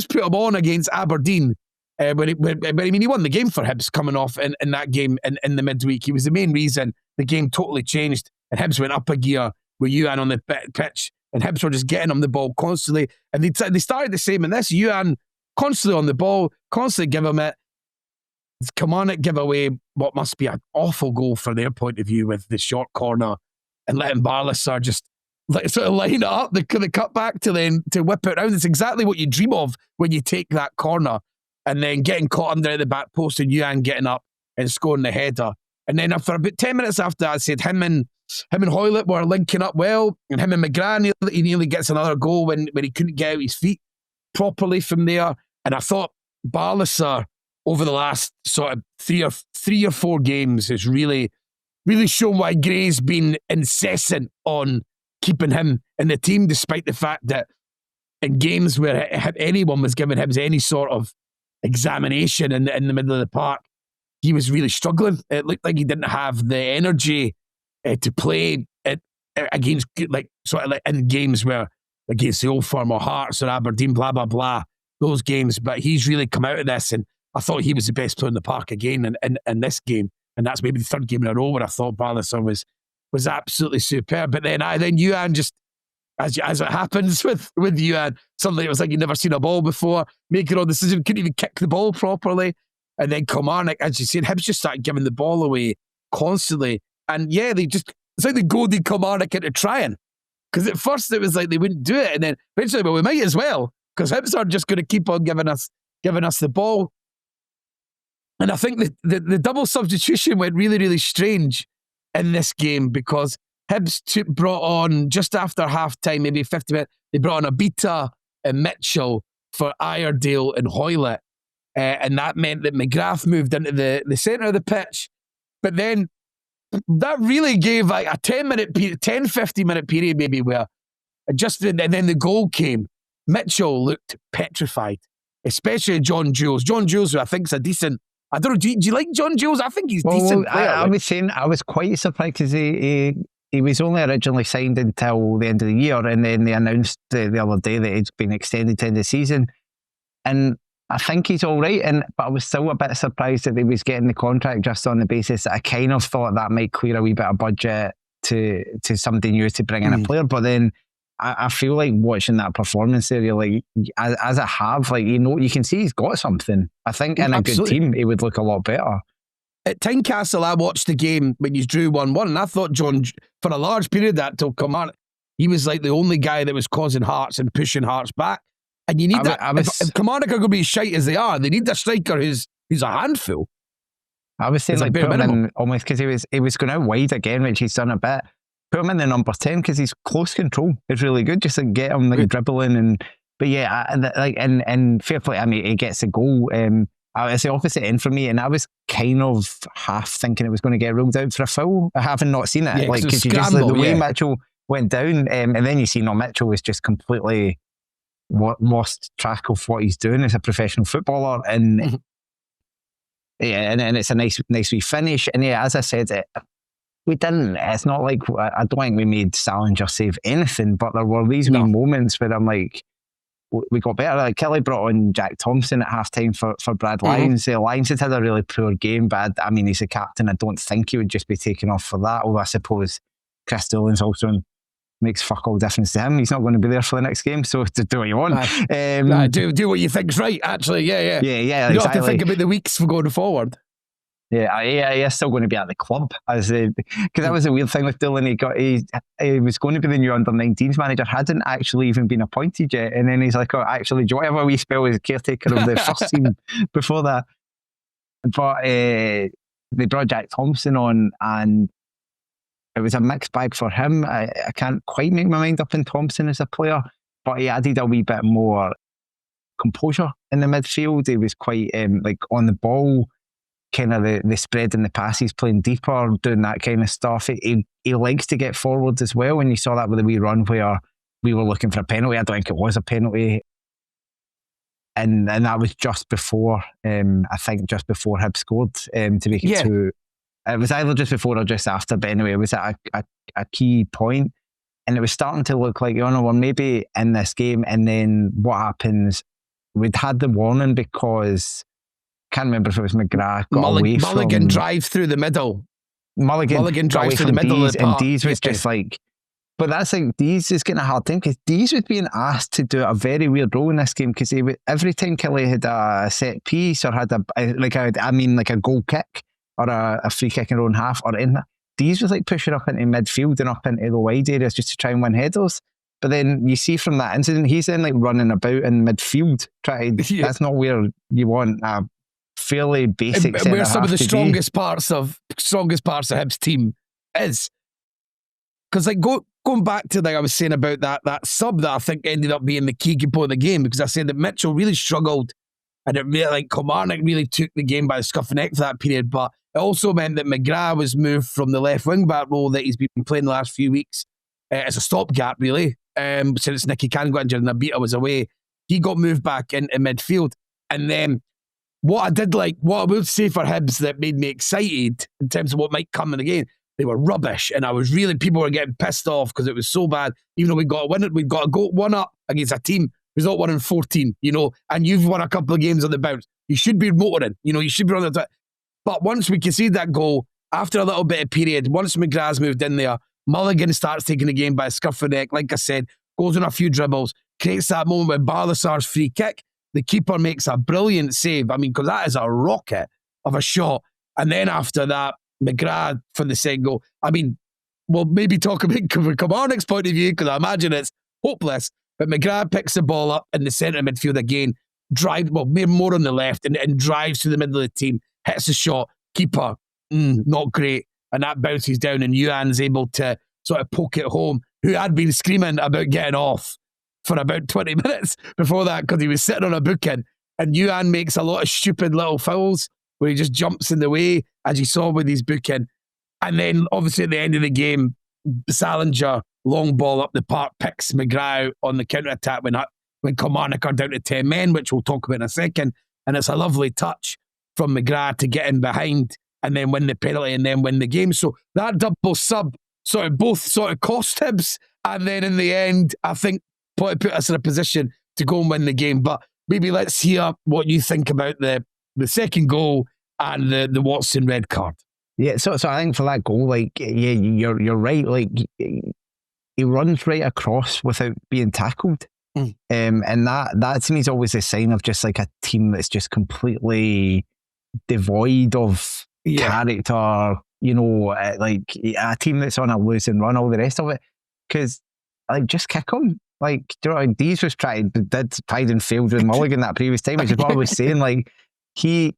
put him on against Aberdeen, he won the game for Hibs coming off in that game in the midweek. He was the main reason the game totally changed and Hibs went up a gear with Youan on the pitch, and Hibs were just getting him the ball constantly. And they started the same in this. Youan constantly on the ball, constantly give him it. Kilmarnock give away what must be an awful goal from their point of view with the short corner and letting Barlaser just sort of line it up, the cut back to whip it around. It's exactly what you dream of when you take that corner, and then getting caught under at the back post and Youan getting up and scoring the header. And then for about 10 minutes after that, I said him and Hoylett were linking up well, and him and McGrath, he nearly gets another goal when he couldn't get out his feet properly from there. And I thought Barlaser over the last sort of three or four games has really, really shown why Gray's been incessant on keeping him in the team, despite the fact that in games where anyone was giving him any sort of examination in the middle of the park, he was really struggling. It looked like he didn't have the energy to play against, in games where against the Old Firm or Hearts or Aberdeen, blah, blah, blah, those games. But he's really come out of this, and I thought he was the best player in the park again in this game. And that's maybe the 3rd game in a row where I thought Barlaser was absolutely superb. But then Youan just, as it happens with Youan, suddenly it was like you'd never seen a ball before, making all decisions, couldn't even kick the ball properly. And then Kilmarnock, as you said, Hibs just started giving the ball away constantly. And yeah, it's like they goaded Kilmarnock into trying. Because at first it was like they wouldn't do it. And then eventually, well, we might as well, because Hibs are just going to keep on giving us the ball. And I think the double substitution went really, really strange in this game, because Hibs brought on, just after half-time, maybe 50 minutes, they brought on Abita and Mitchell for Iredale and Hoylett. And that meant that McGrath moved into the centre of the pitch. But then that really gave like a 15-minute period maybe where and then the goal came. Mitchell looked petrified, especially John Jules. John Jules, who I think is a decent, I don't know, do you like John Jules? I think he's decent player. I was saying, I was quite surprised because he was only originally signed until the end of the year, and then they announced the other day that he'd been extended to the end of the season. And I think he's all right, but I was still a bit surprised that he was getting the contract just on the basis that I kind of thought that might clear a wee bit of budget to somebody new to bring in a player. But then I feel like watching that performance there, you're like, as I have, like, you can see he's got something. I think in a good team, he would look a lot better. At Tynecastle, I watched the game when you drew 1-1, and I thought John, for a large period of that till Kilmarnock, he was like the only guy that was causing Hearts and pushing Hearts back. And you need if Kilmarnock are going to be shite as they are, they need a striker who's a handful. I was saying, like, put him in almost, because he was going out wide again, which he's done a bit. Put him in the number 10 because he's close control. It's really good. Just like get him like dribbling but yeah, and fair play. I mean, he gets a goal. It's the opposite end for me, and I was kind of half thinking it was going to get ruled out for a foul. I haven't not seen it, because you just the way Mitchell went down, and then you see Mitchell was just completely lost track of what he's doing as a professional footballer, and yeah, and it's a nice wee finish. And yeah, as I said, we didn't. It's not like, I don't think we made Salinger save anything, but there were these wee moments where I'm like, we got better. Like Kelly brought on Jack Thompson at half-time for Brad Lyons. Lyons had a really poor game, but I mean, he's a captain. I don't think he would just be taken off for that, although I suppose Chris Doolan's also makes fuck all difference to him. He's not going to be there for the next game, so do what you want. Do what you think's right, actually. Yeah. You don't exactly. have to think about the weeks for going forward. Yeah, he's still going to be at the club, because that was a weird thing with Dillon. He was going to be the new under-19s manager, hadn't actually even been appointed yet, and then he's like, "Oh, actually, do you want to have a wee spell as caretaker of the first team before that?" But they brought Jack Thompson on, and it was a mixed bag for him. I can't quite make my mind up on Thompson as a player, but he added a wee bit more composure in the midfield. He was quite on the ball, kind of the spread and the passes, playing deeper, doing that kind of stuff. He likes to get forward as well, and you saw that with the wee run where we were looking for a penalty. I don't think it was a penalty. And that was just before, I think just before Hibs scored to make it 2. It was either just before or just after, but anyway, it was at a key point. And it was starting to look like, we're maybe in this game. And then what happens, we'd had the warning because, can't remember if it was McGrath got away from... Mulligan drives through the middle. Mulligan drives through the middle of the park. And Dees was just like... But that's like, Dees is getting a hard time because Dees was being asked to do a very weird role in this game because every time Kelly had a set piece or had a goal kick or a free kick in their own half or in that, Dees was like pushing up into midfield and up into the wide areas just to try and win headers. But then you see from that incident, he's then like running about in midfield. That's not where you want a fairly basic centre where some of the strongest parts of Hibs team is. Because going back to I was saying about that sub that I think ended up being the key component of the game, because I said that Mitchell really struggled and it really, Kilmarnock really took the game by the scruff of the neck for that period, but it also meant that McGrath was moved from the left wing back role that he's been playing the last few weeks as a stopgap really, since Nicky Cannon got injured and Abita was away. He got moved back into midfield, and then what I would say for Hibs that made me excited in terms of what might come in the game, they were rubbish, and people were getting pissed off because it was so bad. Even though we got to go 1 up against a team who's not 1-14, and you've won a couple of games on the bounce. You should be motoring, you should be on the. But once we concede that goal, after a little bit of period, once McGrath's moved in there, Mulligan starts taking the game by a scruff of the neck. Like I said, goes on a few dribbles, creates that moment with Barlasar's free kick. The keeper makes a brilliant save. I mean, because that is a rocket of a shot. And then after that, McGrath for the second goal. I mean, we'll maybe talk about from Kilmarnock's point of view, because I imagine it's hopeless. But McGrath picks the ball up in the centre midfield again, more on the left, and drives to the middle of the team, hits a shot, keeper, not great. And that bounces down, and Yuan's able to sort of poke it home, who had been screaming about getting off for about 20 minutes before that because he was sitting on a booking. And Yuan makes a lot of stupid little fouls where he just jumps in the way, as you saw with his booking. And then, obviously, at the end of the game, Salinger, long ball up the park, picks McGrath out on the counter-attack when Kilmarnock are down to 10 men, which we'll talk about in a second. And it's a lovely touch from McGrath to get in behind and then win the penalty and then win the game. So that double sub both cost Hibs, and then in the end, I think put us in a position to go and win the game. But maybe let's hear what you think about the second goal and the Watson red card. Yeah, so I think for that goal, you're right. He runs right across without being tackled. And that to me is always a sign of just like a team that's just completely devoid of character, like a team that's on a losing run, all the rest of it. Because just kick him. Dees was tried and failed with Mulligan that previous time, which is what I was saying. He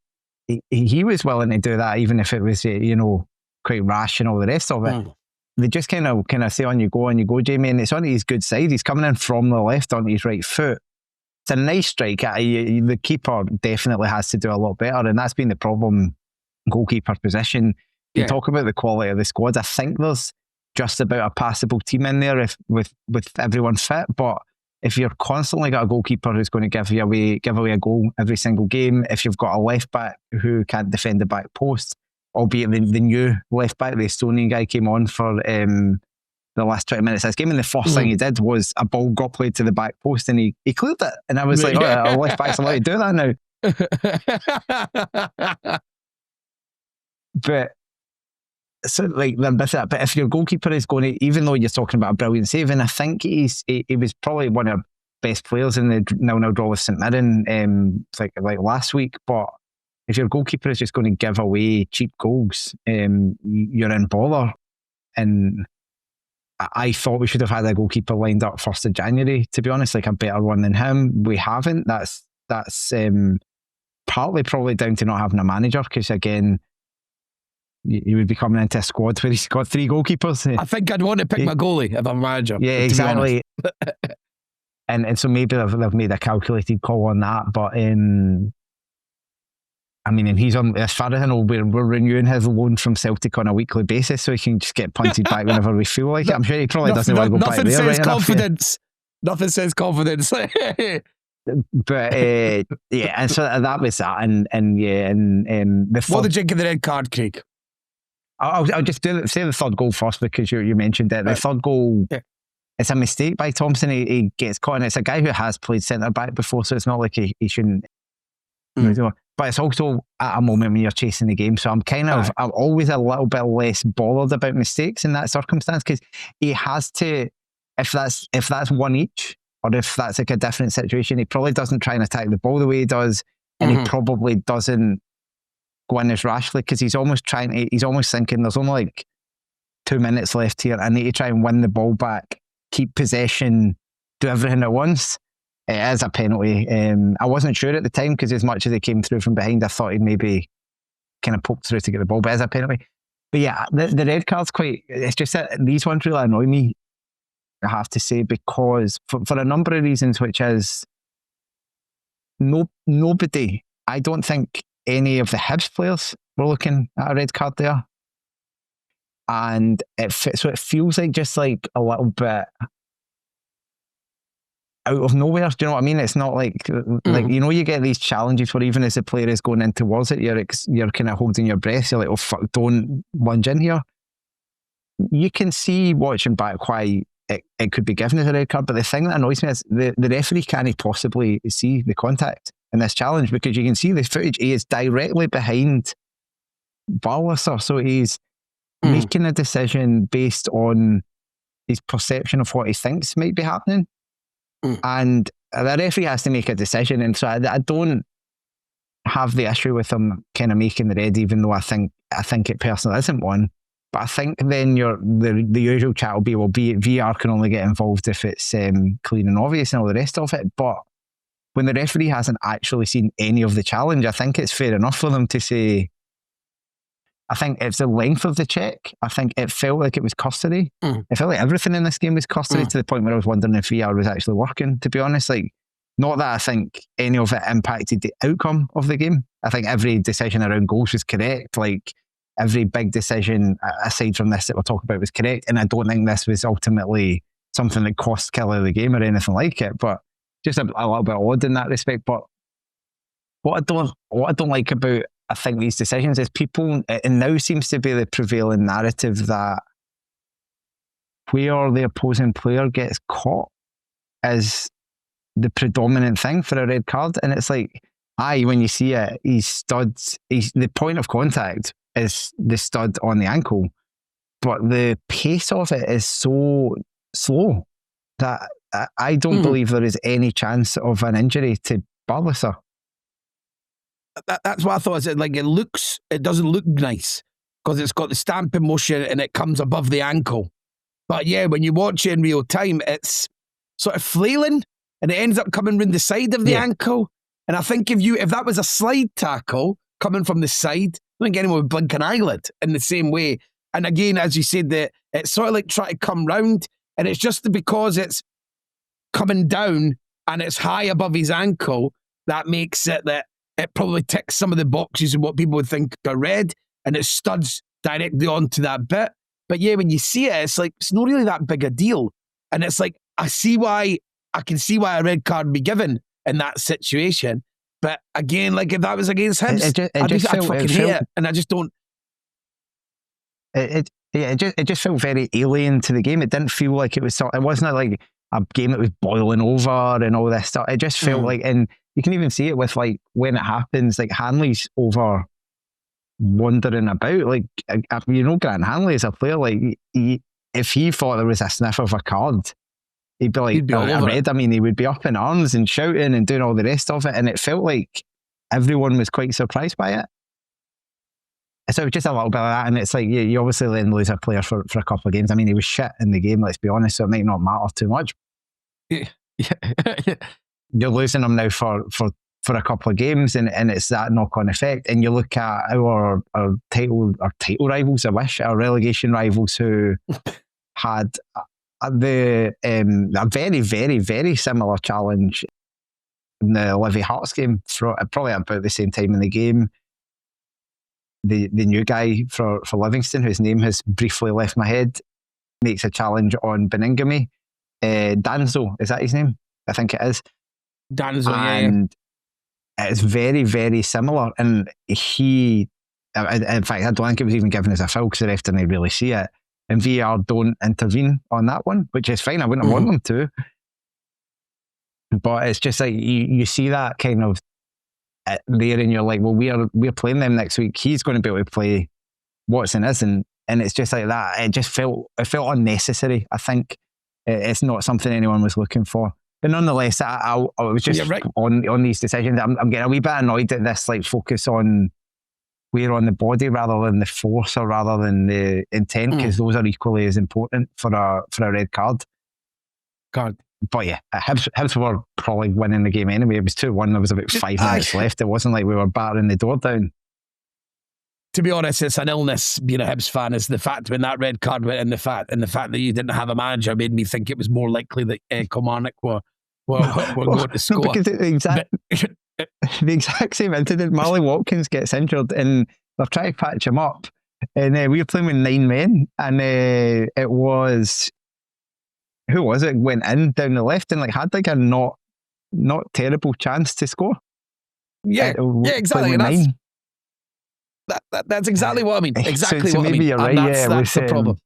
was willing to do that, even if it was, quite rash and all the rest of it. They just kind of say, on you go, Jamie, and it's on his good side. He's coming in from the left onto his right foot. It's a nice strike. The keeper definitely has to do a lot better, and that's been the problem, goalkeeper position. You talk about the quality of the squad. I think there's just about a passable team in there with everyone fit, but if you're constantly got a goalkeeper who's going to give away a goal every single game, if you've got a left back who can't defend the back post, albeit the new left back, the Estonian guy came on for the last 20 minutes of this game. And the first thing he did was a ball got played to the back post and he cleared it. And I was like, oh, our left back's allowed to do that now. But so like that. But if your goalkeeper is going to, even though you're talking about a brilliant save, and I think he was probably one of the best players in the 0-0 draw with St Mirren, like last week. But if your goalkeeper is just going to give away cheap goals, you're in bother. And I thought we should have had a goalkeeper lined up 1st of January, to be honest, like a better one than him. We haven't. That's partly probably down to not having a manager, because again, you would be coming into a squad where he's got 3 goalkeepers. I think I'd want to pick my goalie if I'm a manager. Yeah, exactly. and so maybe they've made a calculated call on that. But and he's on, as far as I know, we're renewing his loan from Celtic on a weekly basis, so he can just get punted back whenever we feel like it. I'm sure he probably doesn't want to go back there. Nothing says confidence. Nothing says confidence. But yeah, and so that was that. And what did you think of the red card, Craig? I'll just say the third goal first, because you mentioned it. The third goal, it's a mistake by Thompson. He gets caught, and it's a guy who has played centre back before, so it's not like he shouldn't. But it's also at a moment when you're chasing the game, so I'm always a little bit less bothered about mistakes in that circumstance, because he has to, if that's one each, or if that's like a different situation, he probably doesn't try and attack the ball the way he does, and he probably doesn't go in as rashly, because he's almost thinking there's only like 2 minutes left here. I need to try and win the ball back, keep possession, do everything at once. It is a penalty. I wasn't sure at the time, because as much as he came through from behind, I thought he'd maybe kind of poked through to get the ball, but it is a penalty. But yeah, the red card's it's just that these ones really annoy me, I have to say, because for a number of reasons, which is nobody, I don't think any of the Hibs players were looking at a red card there. And it feels like just like a little bit out of nowhere. Do you know what I mean? It's not like you get these challenges where even as the player is going in towards it, you're kind of holding your breath. You're like, oh fuck, don't lunge in here. You can see watching back why it could be given as a red card, but the thing that annoys me is the referee can't possibly see the contact in this challenge, because you can see the footage. He is directly behind Barlasser, so he's making a decision based on his perception of what he thinks might be happening. And the referee has to make a decision, and so I don't have the issue with him kind of making the red, even though I think it personally isn't one. But I think then the usual chat will be, well, VR can only get involved if it's clear and obvious and all the rest of it. But when the referee hasn't actually seen any of the challenge, I think it's fair enough for them to say, I think it's the length of the check. I think it felt like it was custody. It felt like everything in this game was custody, to the point where I was wondering if VR was actually working, to be honest. Like, not that I think any of it impacted the outcome of the game. I think every decision around goals was correct. Like, every big decision aside from this that we're talking about was correct. And I don't think this was ultimately something that cost Kelly the game or anything like it. But just a little bit odd in that respect. But what I don't like about, I think, these decisions is people, it now seems to be the prevailing narrative that where the opposing player gets caught is the predominant thing for a red card. And it's like, when you see it, the point of contact is the stud on the ankle, but the pace of it is so slow that I don't believe there is any chance of an injury to Barlasser. That's what I thought. It doesn't look nice because it's got the stamping motion and it comes above the ankle. But yeah, when you watch it in real time, it's sort of flailing and it ends up coming round the side of the ankle. And I think if that was a slide tackle coming from the side, I think anyone would blink an eyelid in the same way. And again, as you said, that it's sort of like trying to come round, and it's just because it's coming down and it's high above his ankle that makes it that it probably ticks some of the boxes of what people would think are red, and it studs directly onto that bit. But yeah, when you see it, it's like, it's not really that big a deal. And it's like, I can see why a red card would be given in that situation. But again, like if that was against him, I'd fucking hate it. And I just don't. it just felt very alien to the game. It didn't feel like it was. It wasn't like a game that was boiling over and all this stuff. It just felt like, and you can even see it with like when it happens. Like Hanley's over wandering about. Like Grant Hanley is a player. Like if he thought there was a sniff of a card, he'd be like, red. I mean, he would be up in arms and shouting and doing all the rest of it. And it felt like everyone was quite surprised by it. So just a little bit of that, and it's like you obviously then lose a player for a couple of games. I mean, he was shit in the game, let's be honest, so it might not matter too much. Yeah. You're losing him now for a couple of games, and it's that knock-on effect. And you look at our title rivals, our relegation rivals, who had a very, very, very similar challenge in the Livy Hearts game, probably about the same time in the game. The new guy for Livingston, whose name has briefly left my head, makes a challenge on Beningame. Danzo, is that his name? I think it is. Danzo, and it's very, very similar. And he, in fact, I don't think it was even given as a foul because the ref didn't really see it. And VAR don't intervene on that one, which is fine. I wouldn't want them to. But it's just like you see that kind of there, and you're like, well, we're playing them next week. He's going to be able to play. Watson isn't, and it's just like that. It felt unnecessary. I think it's not something anyone was looking for. But nonetheless, I was just on these decisions. I'm getting a wee bit annoyed at this like focus on wear on the body rather than the force or rather than the intent, because those are equally as important for a red card. But yeah, Hibs were probably winning the game anyway. It was 2-1. There was about 5 minutes left. It wasn't like we were battering the door down. To be honest, it's an illness being a Hibs fan. Is the fact when that red card went in, the fact that you didn't have a manager made me think it was more likely that Kilmarnock were going to score. No, because the exact same incident. Marley Watkins gets injured and they're trying to patch him up. And we were playing with 9 men, and it was... Who was it? Went in down the left and like had like a not terrible chance to score. Yeah, exactly. That's exactly what I mean. Exactly so what I mean. You're right. That's the problem.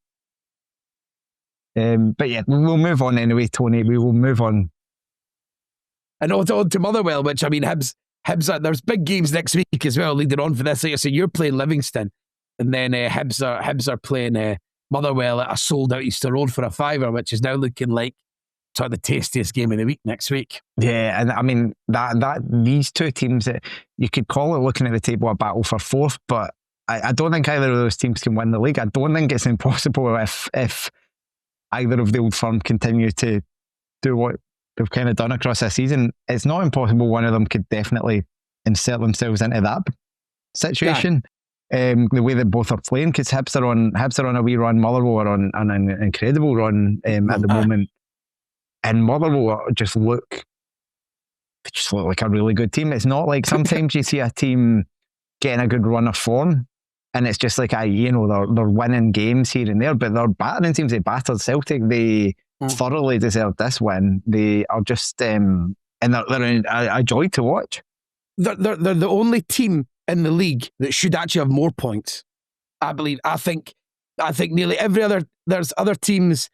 But yeah, we'll move on anyway, Tony. We will move on. And on to Motherwell, which I mean, Hibs. There's big games next week as well, leading on for this. So you're playing Livingston, and then Hibs are playing Motherwell at a sold-out Easter Road for a £5, which is now looking like sort of the tastiest game of the week next week. Yeah, and I mean that these two teams, you could call it, looking at the table, a battle for fourth, but I don't think either of those teams can win the league. I don't think it's impossible if either of the old firm continue to do what they've kind of done across this season. It's not impossible. One of them could definitely insert themselves into that situation. Yeah. The way that both are playing, because Hibs are on a wee run, Motherwell are on an incredible run at the moment, and Motherwell just look like a really good team. It's not like sometimes you see a team getting a good run of form and it's just like they're winning games here and there, but they're battering teams. They battered Celtic. They thoroughly deserved this win. They are just and they're a joy to watch. They're the only team in the league that should actually have more points. I believe. I think nearly every other, there's other teams,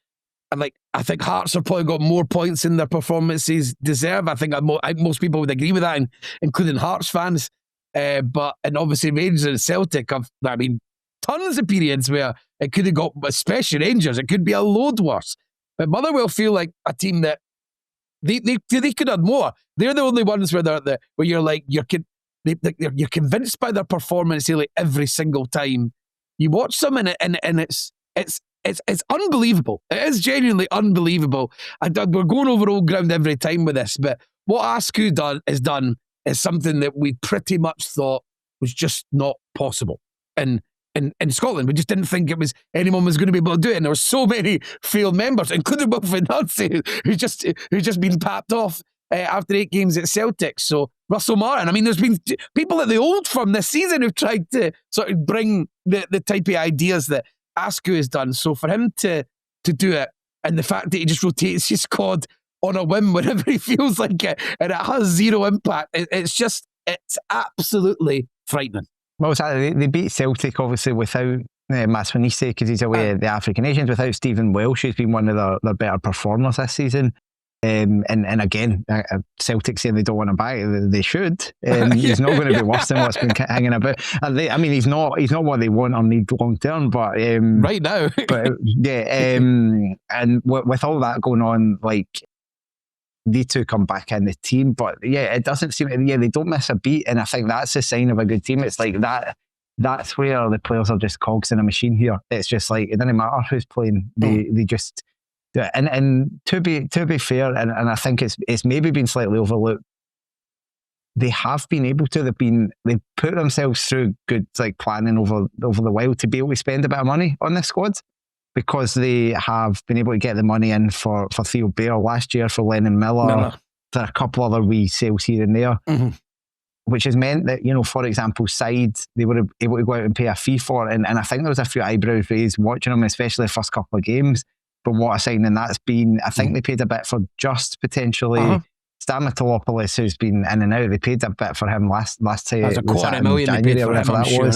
and like I think Hearts have probably got more points in their performances deserve. I think most people would agree with that, including Hearts fans. And obviously Rangers and Celtic have, I mean, tons of periods where it could have got, especially Rangers, it could be a load worse. But Motherwell feel like a team that they could have more. They're the only ones where where you're like you're convinced by their performance like every single time you watch them, and it's unbelievable. It is genuinely unbelievable. We're going over old ground every time with this, but what Askew has done is something that we pretty much thought was just not possible. And in Scotland, we just didn't think anyone was going to be able to do it. And there were so many failed members, including Wilfried Nancy, who's just been papped off after 8 games at Celtic. So Russell Martin, I mean, there's been people at the old firm this season who've tried to sort of bring the type of ideas that Askew has done. So for him to do it, and the fact that he just rotates his squad on a whim whenever he feels like it, and it has zero impact, it's absolutely frightening. Well, they beat Celtic obviously without Maswanise, because he's away at the African Nations. Without Stephen Welsh, who's been one of their better performers this season. And again, Celtic saying they don't want him back. They should. He's not going to be worse than what's been hanging about. He's not what they want or need long term. But right now, but yeah. And with all that going on, like, they two come back in the team. But yeah, it doesn't seem. Yeah, they don't miss a beat, and I think that's a sign of a good team. It's like that. That's where the players are just cogs in a machine here. It's just like it doesn't matter who's playing. They just. And to be fair, and I think it's maybe been slightly overlooked, they have been able to. They've put themselves through good like planning over the while to be able to spend a bit of money on this squad, because they have been able to get the money in for Theo Bair last year, for Lennon Miller, for a couple other wee sales here and there, which has meant that, you know, for example, Side, they were able to go out and pay a fee for it, and I think there was a few eyebrows raised watching them, especially the first couple of games. But what a signing that's been. I think they paid a bit for Just, potentially. Stan Mitropoulos, who's been in and out, they paid a bit for him last time. That's $250,000 they paid for him, I'm sure.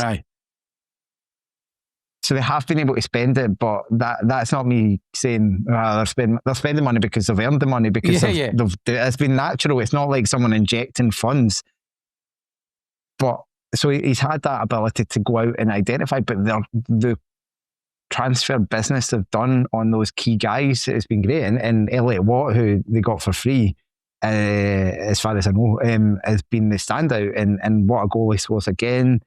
So they have been able to spend it, but that's not me saying they're spending money because they've earned the money, because it's been natural. It's not like someone injecting funds. But so he's had that ability to go out and identify, but the transfer business they've done on those key guys has been great. And Elliot Watt, who they got for free, as far as I know, has been the standout. And what a goal he scores again.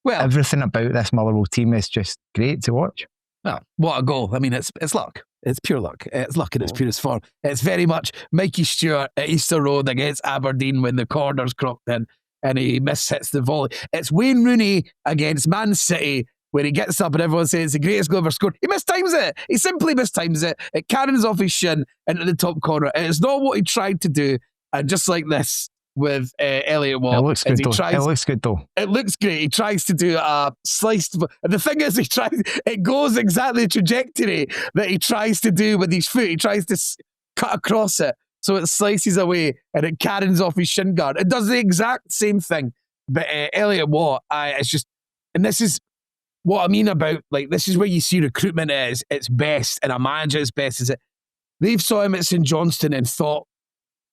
Well, everything about this Motherwell team is just great to watch. Well, what a goal. I mean, it's luck. It's pure luck. It's luck in its purest form. It's very much Mikey Stewart at Easter Road against Aberdeen when the corner's cropped in and he mishits the volley. It's Wayne Rooney against Man City, where he gets up and everyone says it's the greatest goal ever scored. He mistimes it. He simply mistimes it. It caroms off his shin into the top corner. And it's not what he tried to do. And just like this with Elliot Watt. It looks good though. It looks great. He tries to do a sliced... And the thing is, it goes exactly the trajectory that he tries to do with his foot. He tries to cut across it. So it slices away and it caroms off his shin guard. It does the exact same thing. But Elliot Watt, it's just... And this is... What I mean about, like, this is where you see recruitment at its best, and a manager's best, is that they've saw him at St Johnstone and thought,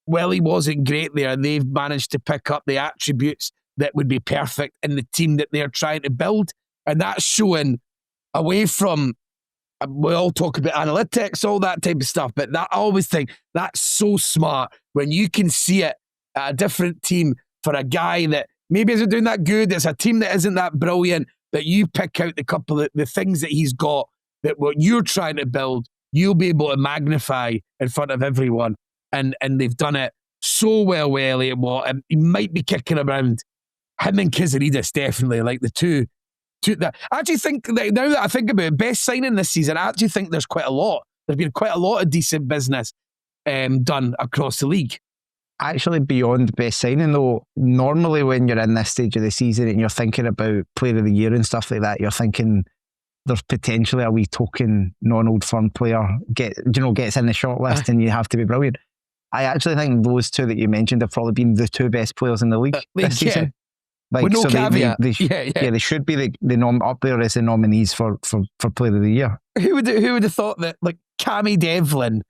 well, he wasn't great there. They've managed to pick up the attributes that would be perfect in the team that they're trying to build. And that's showing away from, we all talk about analytics, all that type of stuff, but I always think that's so smart when you can see it at a different team for a guy that maybe isn't doing that good. It's a team that isn't that brilliant. That you pick out the couple of the things that he's got, that what you're trying to build, you'll be able to magnify in front of everyone. And they've done it so well with Elliot Watt. And he might be kicking around him and Kizaridis, definitely, like the two that I actually think, now that I think about it, best signing this season, I actually think there's quite a lot. There's been quite a lot of decent business done across the league. Actually, beyond best signing though, normally when you're in this stage of the season and you're thinking about player of the year and stuff like that, you're thinking there's potentially a wee token non-Old Firm player gets in the short list and you have to be brilliant. I actually think those two that you mentioned have probably been the two best players in the league this season. Like, with no so caveat. They should be the up there as the nominees for player of the year. Who would have thought that, like, Cammy Devlin,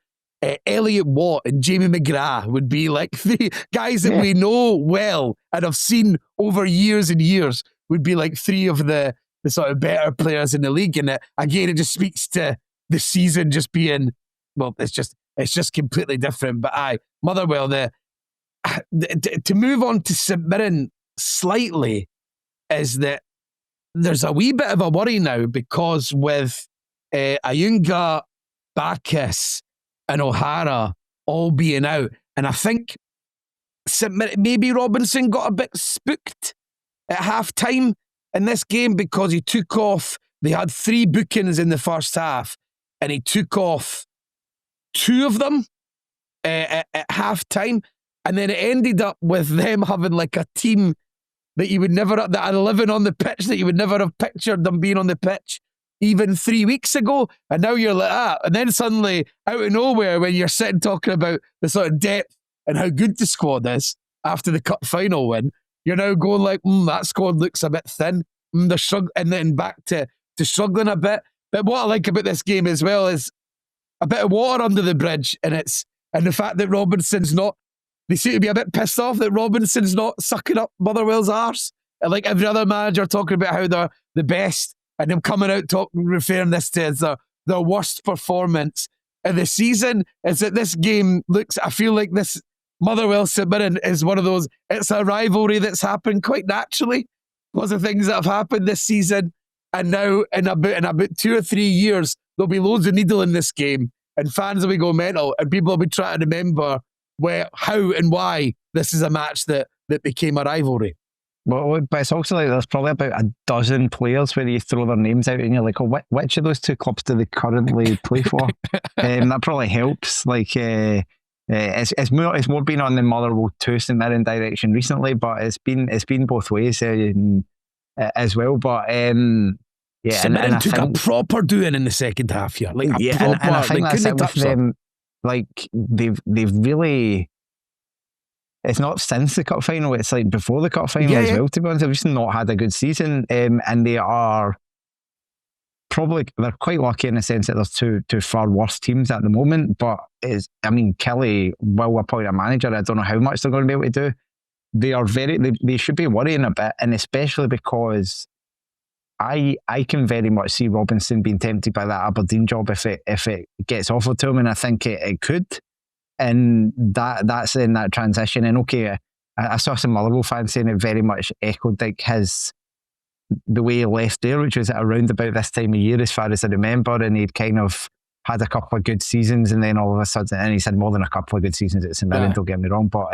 Elliot Watt and Jamie McGrath would be like the guys that we know well and have seen over years and years, would be like three of the sort of better players in the league. And again, it just speaks to the season just being, well, it's just completely different. But Motherwell, to move on to St Mirren slightly, is that there's a wee bit of a worry now, because with Ayunga, Bacchus and O'Hara all being out, and I think maybe Robinson got a bit spooked at half-time in this game, because he took off, they had 3 bookings in the first half, and he took off 2 of them at half-time, and then it ended up with them having like a team that you would never, that are living on the pitch, that you would never have pictured them being on the pitch even 3 weeks ago. And now you're like that. And then suddenly, out of nowhere, when you're sitting talking about the sort of depth and how good the squad is after the cup final win, you're now going like, that squad looks a bit thin. They're struggling. And then back to struggling a bit. But what I like about this game as well is a bit of water under the bridge, and the fact that Robinson's not. They seem to be a bit pissed off that Robinson's not sucking up Motherwell's arse. And like every other manager talking about how they're the best, and them coming out referring this to as their worst performance of the season. Is that this game looks? I feel like this Motherwell St Mirren is one of those. It's a rivalry that's happened quite naturally. Lots of things that have happened this season, and now in about 2 or 3 years there'll be loads of needle in this game, and fans will be going mental, and people will be trying to remember how and why this is a match that became a rivalry. Well, but it's also like there's probably about a dozen players where you throw their names out and you're like, oh, which of those two clubs do they currently play for? That probably helps. Like, it's more been on the Motherwell to St Mirren direction recently, but it's been both ways as well. But yeah, St Mirren took a proper doing in the second half here. Like proper, and I think that's it with them. Like they've really. It's not since the cup final, it's like before the cup final as well, to be honest. They've just not had a good season. And they are they're quite lucky in the sense that there's two far worse teams at the moment. But Kelly will appoint a manager. I don't know how much they're going to be able to do. They are they should be worrying a bit, and especially because I can very much see Robinson being tempted by that Aberdeen job if it gets offered to him, and I think it could. And that's in that transition. And okay, I saw some Motherwell fans saying it very much echoed like the way he left there, which was around about this time of year, as far as I remember. And he'd kind of had a couple of good seasons, and then all of a sudden, and he's had more than a couple of good seasons at St Mirren, don't get me wrong, but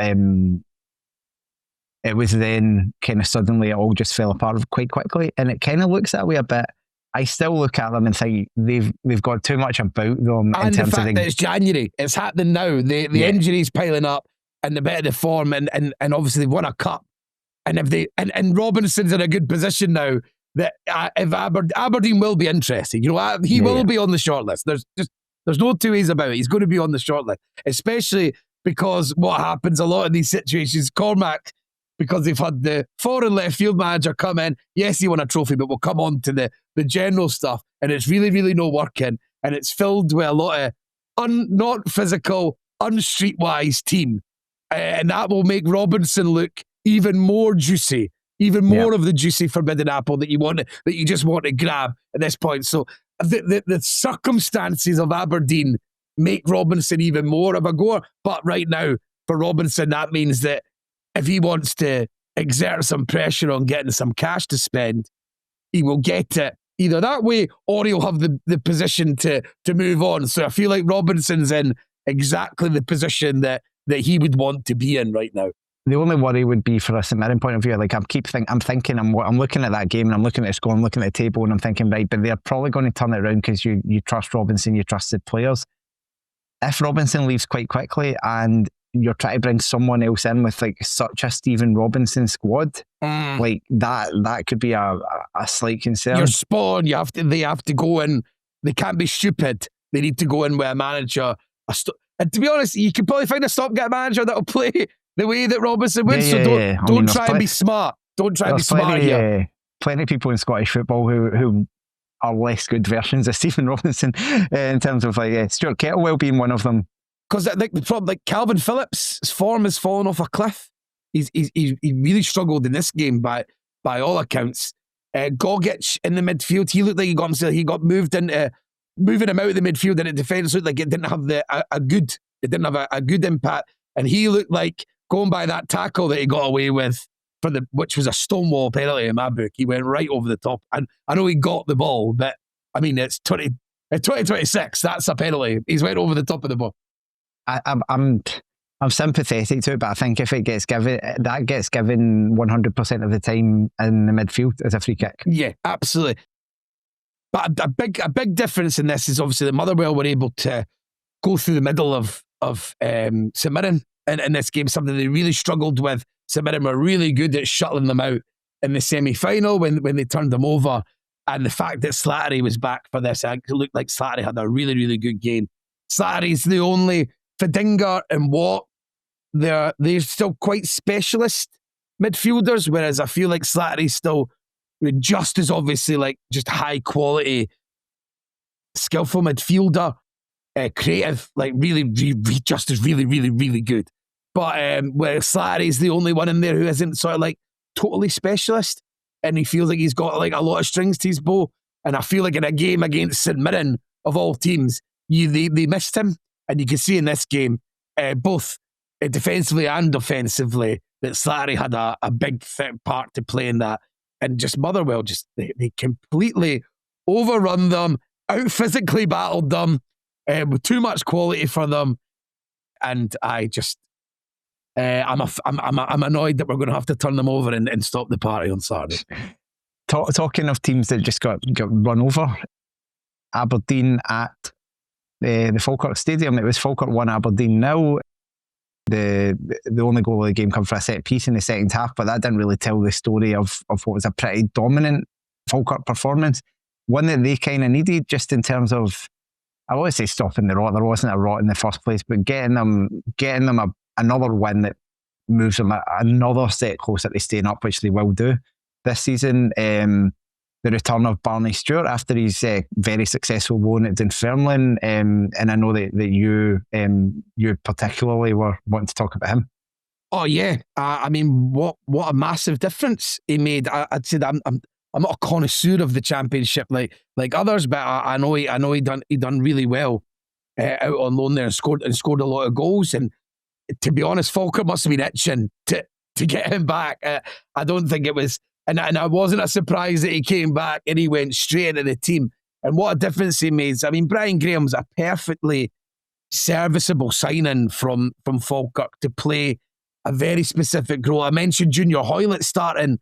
it was then kind of suddenly it all just fell apart quite quickly, and it kind of looks that way a bit. I still look at them and think they've got too much about them. And the fact that it's January, it's happening now. The injuries piling up, and the bit of the form, and obviously they've won a cup. And if and Robinson's in a good position now that if Aberdeen will be interested, he will be on the shortlist. There's no two ways about it. He's going to be on the shortlist, especially because what happens a lot in these situations, Cormac. Because they've had the foreign left field manager come in. Yes, he won a trophy, but we'll come on to the general stuff. And it's really, really no working. And it's filled with a lot of not physical, unstreetwise team. And that will make Robinson look even more juicy, even more of the juicy forbidden apple that you just want to grab at this point. So the circumstances of Aberdeen make Robinson even more of a goer. But right now, for Robinson, that means that if he wants to exert some pressure on getting some cash to spend, he will get it either that way or he'll have the position to move on. So I feel like Robinson's in exactly the position that he would want to be in right now. The only worry would be for a St Mirren point of view, like I'm looking at that game and I'm looking at the score, I'm looking at the table and I'm thinking, right, but they're probably going to turn it around because you trust Robinson, you trust the players. If Robinson leaves quite quickly and you're trying to bring someone else in with like such a Stephen Robinson squad, like that could be a slight concern. You're spot on. They have to go in. They can't be stupid. They need to go in with a manager. And to be honest, you could probably find a stopgap manager that'll play the way that Robinson would. Don't try and be smart. Don't try and be smart here. Plenty of people in Scottish football who are less good versions of Stephen Robinson in terms of like Stuart Kettlewell being one of them. Because the problem, like Calvin Phillips, his form has fallen off a cliff. He really struggled in this game by all accounts. Gogic in the midfield, he looked like he got moved into moving him out of the midfield into defence. Looked like it didn't have a good impact, and he looked like going by that tackle that he got away with which was a stonewall penalty in my book. He went right over the top, and I know he got the ball, but I mean it's 2026. That's a penalty. He's went over the top of the ball. I'm sympathetic to it, but I think if it gets given 100% of the time in the midfield as a free kick. Yeah, absolutely. But a big difference in this is obviously that Motherwell were able to go through the middle of St Mirren in this game, something they really struggled with. St Mirren were really good at shuttling them out in the semi-final when they turned them over. And the fact that Slattery was back for this, it looked like Slattery had a really, really good game. Slattery's the only Fadinger and Watt, they're still quite specialist midfielders, whereas I feel like Slattery's still with just as obviously like just high quality, skillful midfielder, creative, like really just as really, really, really good. But where Slattery's the only one in there who isn't sort of like totally specialist, and he feels like he's got like a lot of strings to his bow. And I feel like in a game against St Mirren of all teams, they missed him, and you can see in this game, both defensively and offensively, that Slattery had a big part to play in that. And just Motherwell, they completely overrun them, out physically battled them, with too much quality for them. And I just, I'm annoyed that we're going to have to turn them over and stop the party on Saturday. Talking of teams that just got run over, Aberdeen at the Falkirk Stadium. It was Falkirk 1, Aberdeen 0. The only goal of the game come for a set piece in the second half, but that didn't really tell the story of what was a pretty dominant Falkirk performance. One that they kind of needed, just in terms of, I always say stopping the rot. There wasn't a rot in the first place, but getting them another win that moves them another step closer to staying up, which they will do this season. The return of Barney Stewart after his very successful loan at Dunfermline, and I know that you particularly were wanting to talk about him. Oh yeah, I mean, what a massive difference he made. I'd say that I'm not a connoisseur of the Championship like others, but I know he done really well out on loan there and scored a lot of goals. And to be honest, Falkirk must have been itching to get him back. I don't think it was. And I wasn't surprised that he came back and he went straight into the team. And what a difference he made. I mean, Brian Graham's a perfectly serviceable signing from Falkirk to play a very specific role. I mentioned Junior Hoylett starting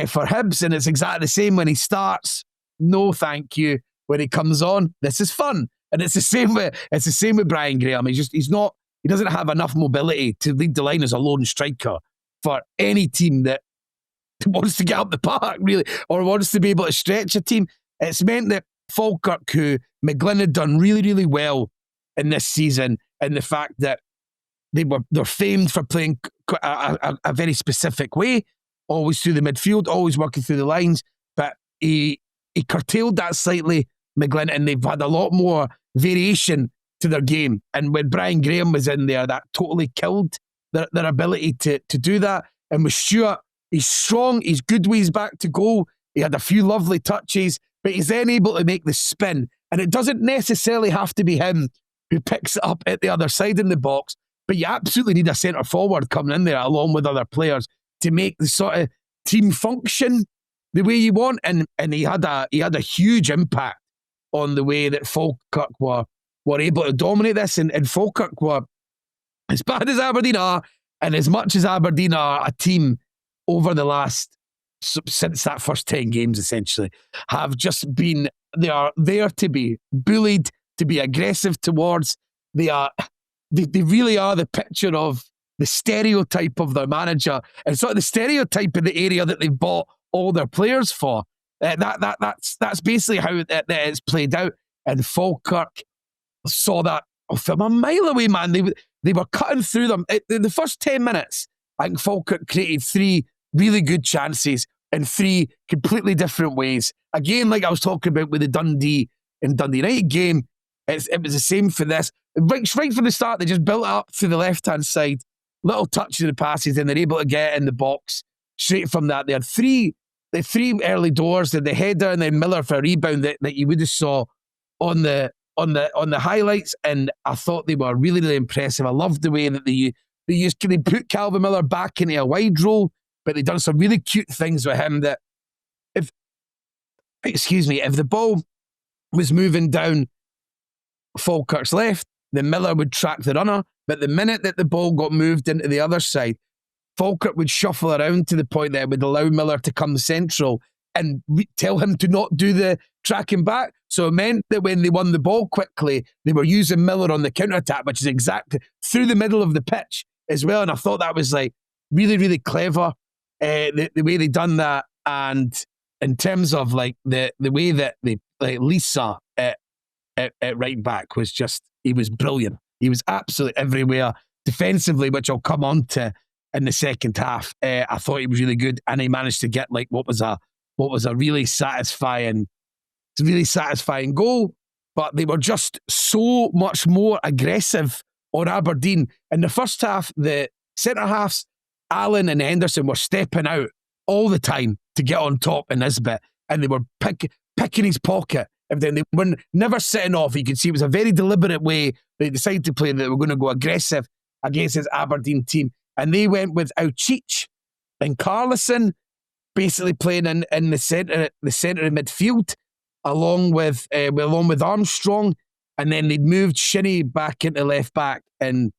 for Hibs, and it's exactly the same when he starts. No, thank you. When he comes on, this is fun. And it's the same with Brian Graham. He doesn't have enough mobility to lead the line as a lone striker for any team that wants to get up the park, really, or wants to be able to stretch a team. It's meant that Falkirk, who McGlynn had done really, really well in this season, and the fact that they're famed for playing a very specific way, always through the midfield, always working through the lines, but he curtailed that slightly, McGlynn, and they've had a lot more variation to their game. And when Brian Graham was in there, that totally killed their ability to do that. And with Stewart, he's strong, he's good with his back to goal. He had a few lovely touches, but he's then able to make the spin. And it doesn't necessarily have to be him who picks it up at the other side in the box, but you absolutely need a centre forward coming in there along with other players to make the sort of team function the way you want. And he had a huge impact on the way that Falkirk were able to dominate this. And Falkirk were, as bad as Aberdeen are, and as much as Aberdeen are a team over the last, since that first 10 games essentially, have just been, they are there to be bullied, to be aggressive towards. They really are the picture of the stereotype of their manager, and sort of the stereotype in the area that they've bought all their players for. That's basically how it's played out. And Falkirk saw that from a mile away, man. They were cutting through them. The first 10 minutes, I think Falkirk created 3 really good chances in 3 completely different ways. Again, like I was talking about with the Dundee United game, it was the same for this. Right from the start, they just built it up through the left-hand side, little touches of the passes, and they're able to get in the box straight from that. They had 3 early doors, the header, and then Miller for a rebound that you would have saw on the highlights, and I thought they were really, really impressive. I loved the way that they put Calvin Miller back into a wide role, but they've done some really cute things with him that if the ball was moving down Falkirk's left, then Miller would track the runner, but the minute that the ball got moved into the other side, Falkirk would shuffle around to the point that it would allow Miller to come central and tell him to not do the tracking back. So it meant that when they won the ball quickly, they were using Miller on the counter-attack, which is exactly through the middle of the pitch as well. And I thought that was like really, really clever, the way they done that. And in terms of like the way that they, like Lisa at right back was just, he was brilliant. He was absolutely everywhere defensively, which I'll come on to in the second half. I thought he was really good, and he managed to get like what was a what was a really satisfying goal. But they were just so much more aggressive on Aberdeen. In the first half, the centre-halves, Allen and Henderson, were stepping out all the time to get on top in this bit. And they were picking his pocket. They were never sitting off. You could see it was a very deliberate way they decided to play, that they were going to go aggressive against this Aberdeen team. And they went with Auchich and Carlison basically playing in the centre of midfield, along with Armstrong. And then they'd moved Shinnie back into left back, and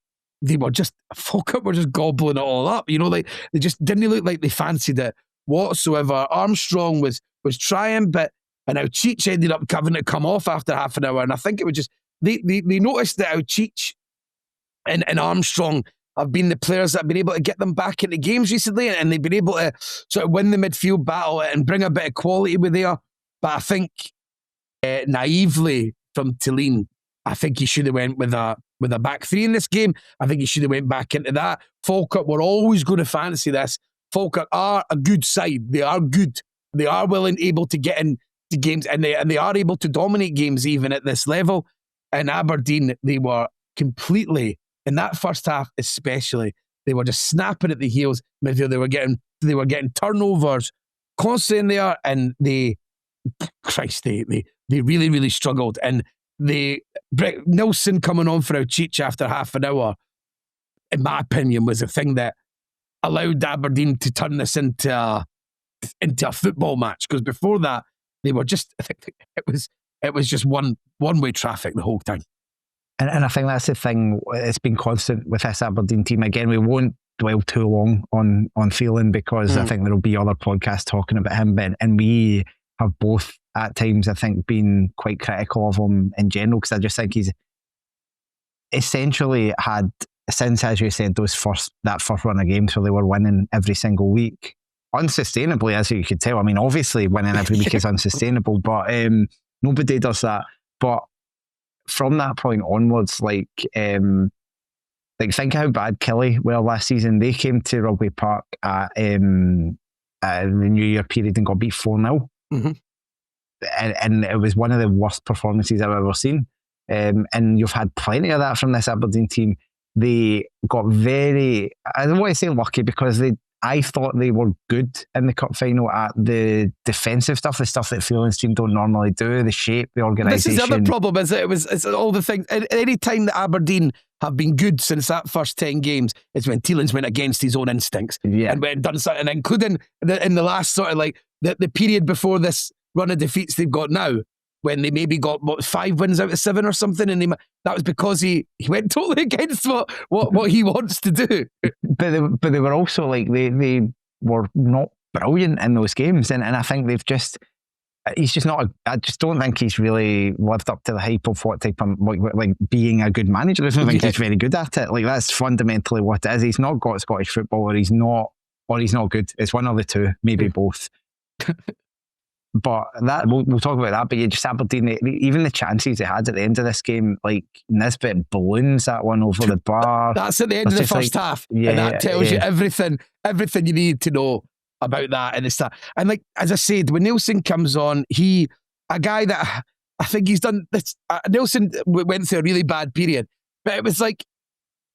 they were just, Falkirk were just gobbling it all up. You know, like, they just didn't look like they fancied it whatsoever. Armstrong was trying, but and Auchich ended up having to come off after half an hour. And I think it was just, they noticed that Auchich and Armstrong have been the players that have been able to get them back into games recently, and they've been able to sort of win the midfield battle and bring a bit of quality with there. But I think naively from Thelin, I think he should have went with a back three in this game. I think he should have went back into that. Falkirk were always going to fancy this. Falkirk are a good side. They are good. They are able to get into games, and they are able to dominate games even at this level. And Aberdeen, they were completely, in that first half especially, they were just snapping at the heels. Midfield, they were getting turnovers constantly in there, and they really, really struggled. And Nilsson coming on for Auchich after half an hour, in my opinion, was the thing that allowed Aberdeen to turn this into a football match. Because before that, they were just, it was just one-way traffic the whole time. And I think that's the thing. It's been constant with this Aberdeen team. Again, we won't dwell too long on Thelin, because I think there will be other podcasts talking about him. And we have both at times, I think, been quite critical of him in general, because I just think he's essentially had, since, as you said, that first run of games where they were winning every single week, unsustainably, as you could tell. I mean, obviously winning every week is unsustainable, but nobody does that. But from that point onwards, like think how bad Killie were last season. They came to Rugby Park at the New Year period and got beat 4-0. Mm-hmm. And it was one of the worst performances I've ever seen. And you've had plenty of that from this Aberdeen team. They got very, I don't want to say lucky, because I thought they were good in the cup final at the defensive stuff, the stuff that Thelin's team don't normally do, the shape, the organisation. This is the other problem, is that it's all the things. Any time that Aberdeen have been good since that first 10 games, it's when Thielen's went against his own instincts. Yeah. And went done something, including in the last sort of like the period before this run of defeats they've got now, when they maybe got 5 wins out of 7 or something, and that was because he went totally against what he wants to do. But they were also like, they were not brilliant in those games, and I think he's just not. I just don't think he's really lived up to the hype of what type of like being a good manager. I don't think he's very good at it. Like, that's fundamentally what it is. He's not got Scottish football, or he's not good. It's one of the two, maybe both. But that we'll talk about that. But yeah, just Aberdeen, even the chances they had at the end of this game, like Nisbet balloons that one over the bar. That's at the end of the first half, and that tells you everything you need to know about that and the start. And like, as I said, when Nilsson comes on, a guy that I think he's done this. Nilsson went through a really bad period, but it was like,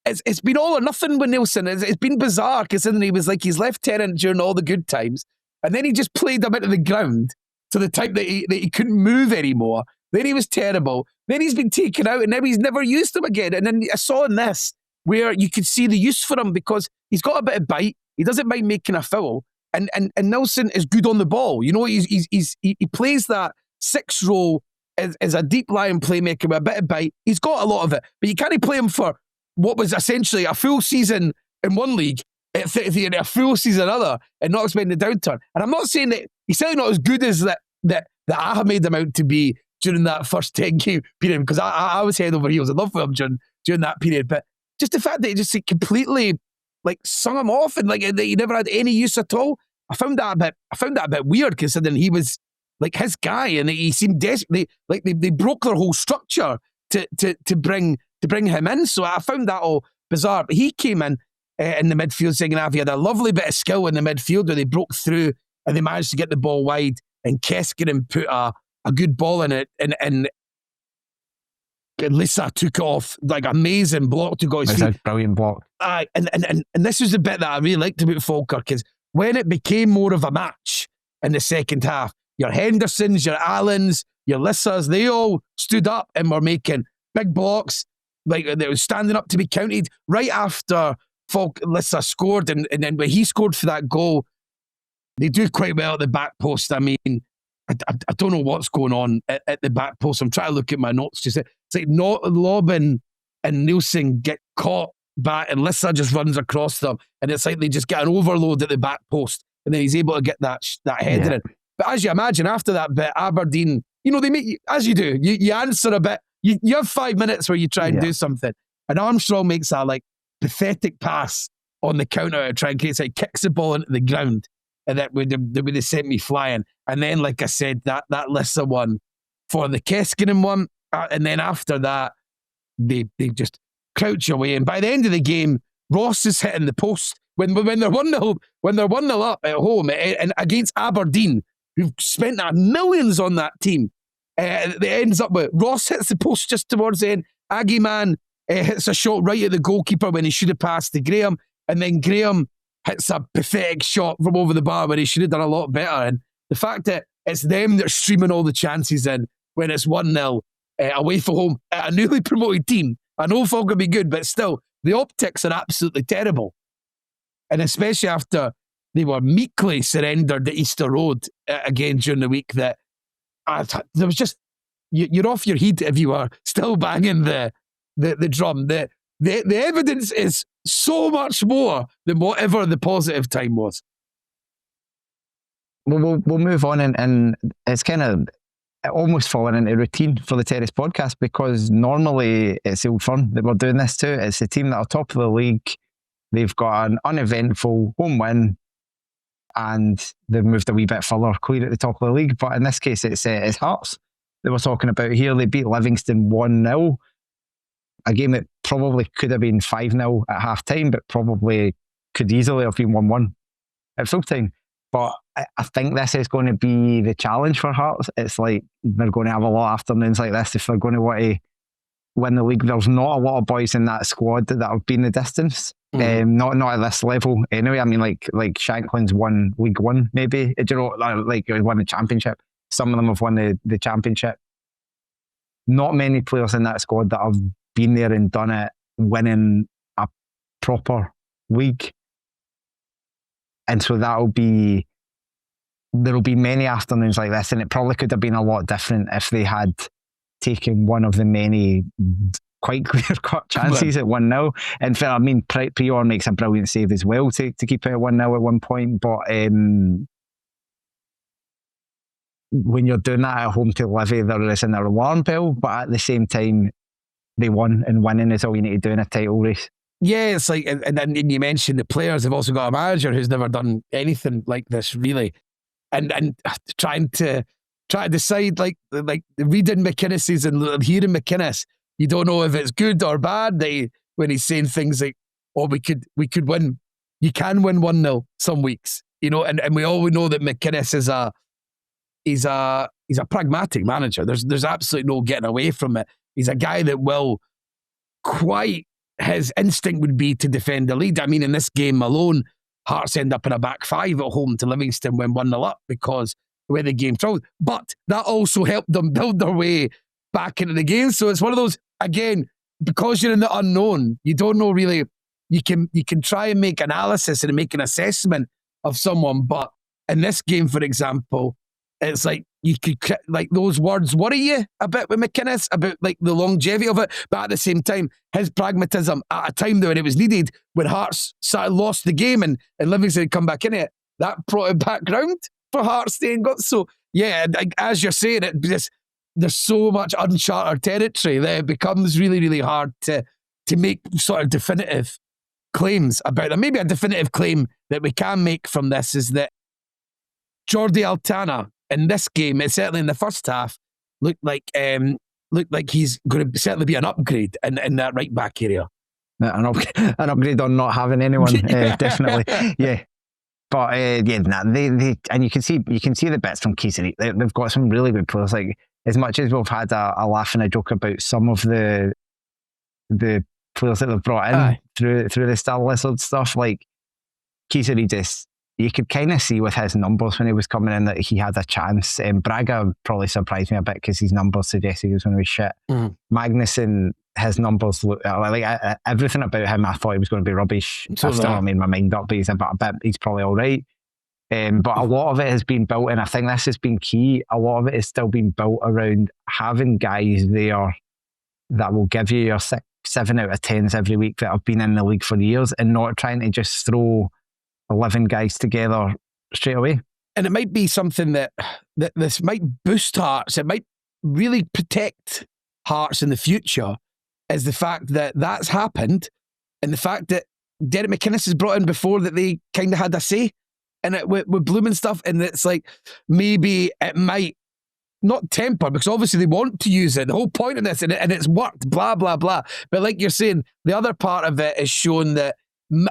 it's been all or nothing with Nilsson. It's been bizarre, considering he was like his lieutenant during all the good times, and then he just played him into the ground to the type that he couldn't move anymore. Then he was terrible. Then he's been taken out, and now he's never used him again. And then I saw in this where you could see the use for him, because he's got a bit of bite. He doesn't mind making a foul. And Nilsson is good on the ball. You know, he plays that 6 role as a deep lying playmaker with a bit of bite. He's got a lot of it, but you can't play him for what was essentially a full season in one league, a full season in another, and not expecting the downturn. And I'm not saying that he's certainly not as good as that I have made him out to be during that first 10 game period, because I was head over heels in love with him during that period. But just the fact that he just completely like sung him off, and like he never had any use at all. I found that a bit weird, considering he was like his guy, and he seemed desperate. They broke their whole structure to bring him in. So I found that all bizarre. But he came in the midfield, saying he had a lovely bit of skill in the midfield where they broke through and they managed to get the ball wide, and Keskinen put a good ball in it, and Lissa took it off, like amazing block to go his feet. It's a brilliant block. And this was the bit that I really liked about Falkirk, is when it became more of a match in the second half, your Hendersons, your Allens, your Lissas, they all stood up and were making big blocks, like they were standing up to be counted. Right after Lissa scored, and then when he scored for that goal, they do quite well at the back post. I mean, I don't know what's going on at the back post. I'm trying to look at my notes. It's like not Lobben and Nielsen get caught back, and Lissa just runs across them, and it's like they just get an overload at the back post, and then he's able to get that header in. But as you imagine, after that bit, Aberdeen, they make you, as you do, you answer a bit. You have 5 minutes where you try and do something, and Armstrong makes that like pathetic pass on the counter to try and create, like, kicks the ball into the ground, and that would have sent me flying. And then, like I said, that Lissa one for the Keskinen one, and then after that, they just crouch away. And by the end of the game, Ross is hitting the post when they're 1-0 up at home and against Aberdeen, who've spent millions on that team. It ends up with Ross hits the post just towards the end. Aggie Man hits a shot right at the goalkeeper when he should have passed to Graham, and then Graham hits a pathetic shot from over the bar when he should have done a lot better. And the fact that it's them that are streaming all the chances in when it's 1-0 away from home at a newly promoted team. I know Falk will be good, but still, the optics are absolutely terrible. And especially after they were meekly surrendered at Easter Road again during the week, that there was just, you're off your head if you are still banging the drum. The evidence is so much more than whatever the positive time was. We'll move on, and it's kind of almost fallen into routine for the Terrace podcast, because normally it's Old Firm that we're doing this to. It's the team that are top of the league. They've got an uneventful home win, and they've moved a wee bit further, clear at the top of the league. But in this case, it's Hearts that we're talking about here. They beat Livingston 1-0. A game that probably could have been 5-0 at half time, but probably could easily have been 1-1 at full time. But I think this is going to be the challenge for Hearts. It's like they're going to have a lot of afternoons like this if they're going to want to win the league. There's not a lot of boys in that squad that have been the distance. Not at this level anyway. I mean, like Shanklin's won League One, maybe. Like won the Championship. Some of them have won the Championship. Not many players in that squad that have been there and done it, winning a proper league. And so there'll be many afternoons like this, and it probably could have been a lot different if they had taken one of the many quite clear-cut chances at 1-0. In fact, I mean, Prior makes a brilliant save as well to keep it at 1-0 at one point, but when you're doing that at home to Livy, there is an alarm bell, but at the same time, they won, and winning is all you need to do in a title race. Yeah, it's like, and then you mentioned the players have also got a manager who's never done anything like this, really, and trying to decide, like reading McInnes's and hearing McInnes, you don't know if it's good or bad. When he's saying things like, "Oh, we could win," you can win 1-0 some weeks, and we all know that McInnes is a pragmatic manager. There's absolutely no getting away from it. He's a guy that will his instinct would be to defend the lead. I mean, in this game alone, Hearts end up in a back five at home to Livingston when 1-0 up because the way the game traveled. But that also helped them build their way back into the game. So it's one of those, again, because you're in the unknown, you don't know really. You can try and make analysis and make an assessment of someone, but in this game, for example, it's like you could, like, those words worry you a bit with McInnes about like the longevity of it, but at the same time, his pragmatism at a time when it was needed, when Hearts lost the game and Livingston had come back in it, that brought it back round for Hearts staying got. So yeah, as you're saying, there's so much uncharted territory that it becomes really, really hard to make sort of definitive claims about them. Maybe a definitive claim that we can make from this is that Jordi Altana in this game, certainly in the first half, looked like he's going to certainly be an upgrade in that right back area. An upgrade on not having anyone, definitely. Yeah. But they and you can see the bits from Keesley. They've got some really good players. Like, as much as we've had a laugh and a joke about some of the players that they've brought in through the Star Lizard stuff, like Keesley, just you could kind of see with his numbers when he was coming in that he had a chance. Braga probably surprised me a bit because his numbers suggested he was going to be shit. Magnuson, his numbers look like everything about him. I thought he was going to be rubbish. I've still not made my mind up, but he's probably all right. But a lot of it has been built, and I think this has been key. A lot of it is still being built around having guys there that will give you your 7 out of 10s every week that have been in the league for years, and not trying to just throw 11 guys together straight away. And it might be something that this might boost Hearts. It might really protect Hearts in the future, is the fact that that's happened, and the fact that Derek McInnes is brought in before that they kind of had a say in it with Bloom and stuff. And it's like, maybe it might not temper, because obviously they want to use it. The whole point of this, and it's worked, blah, blah, blah. But like you're saying, the other part of it is showing that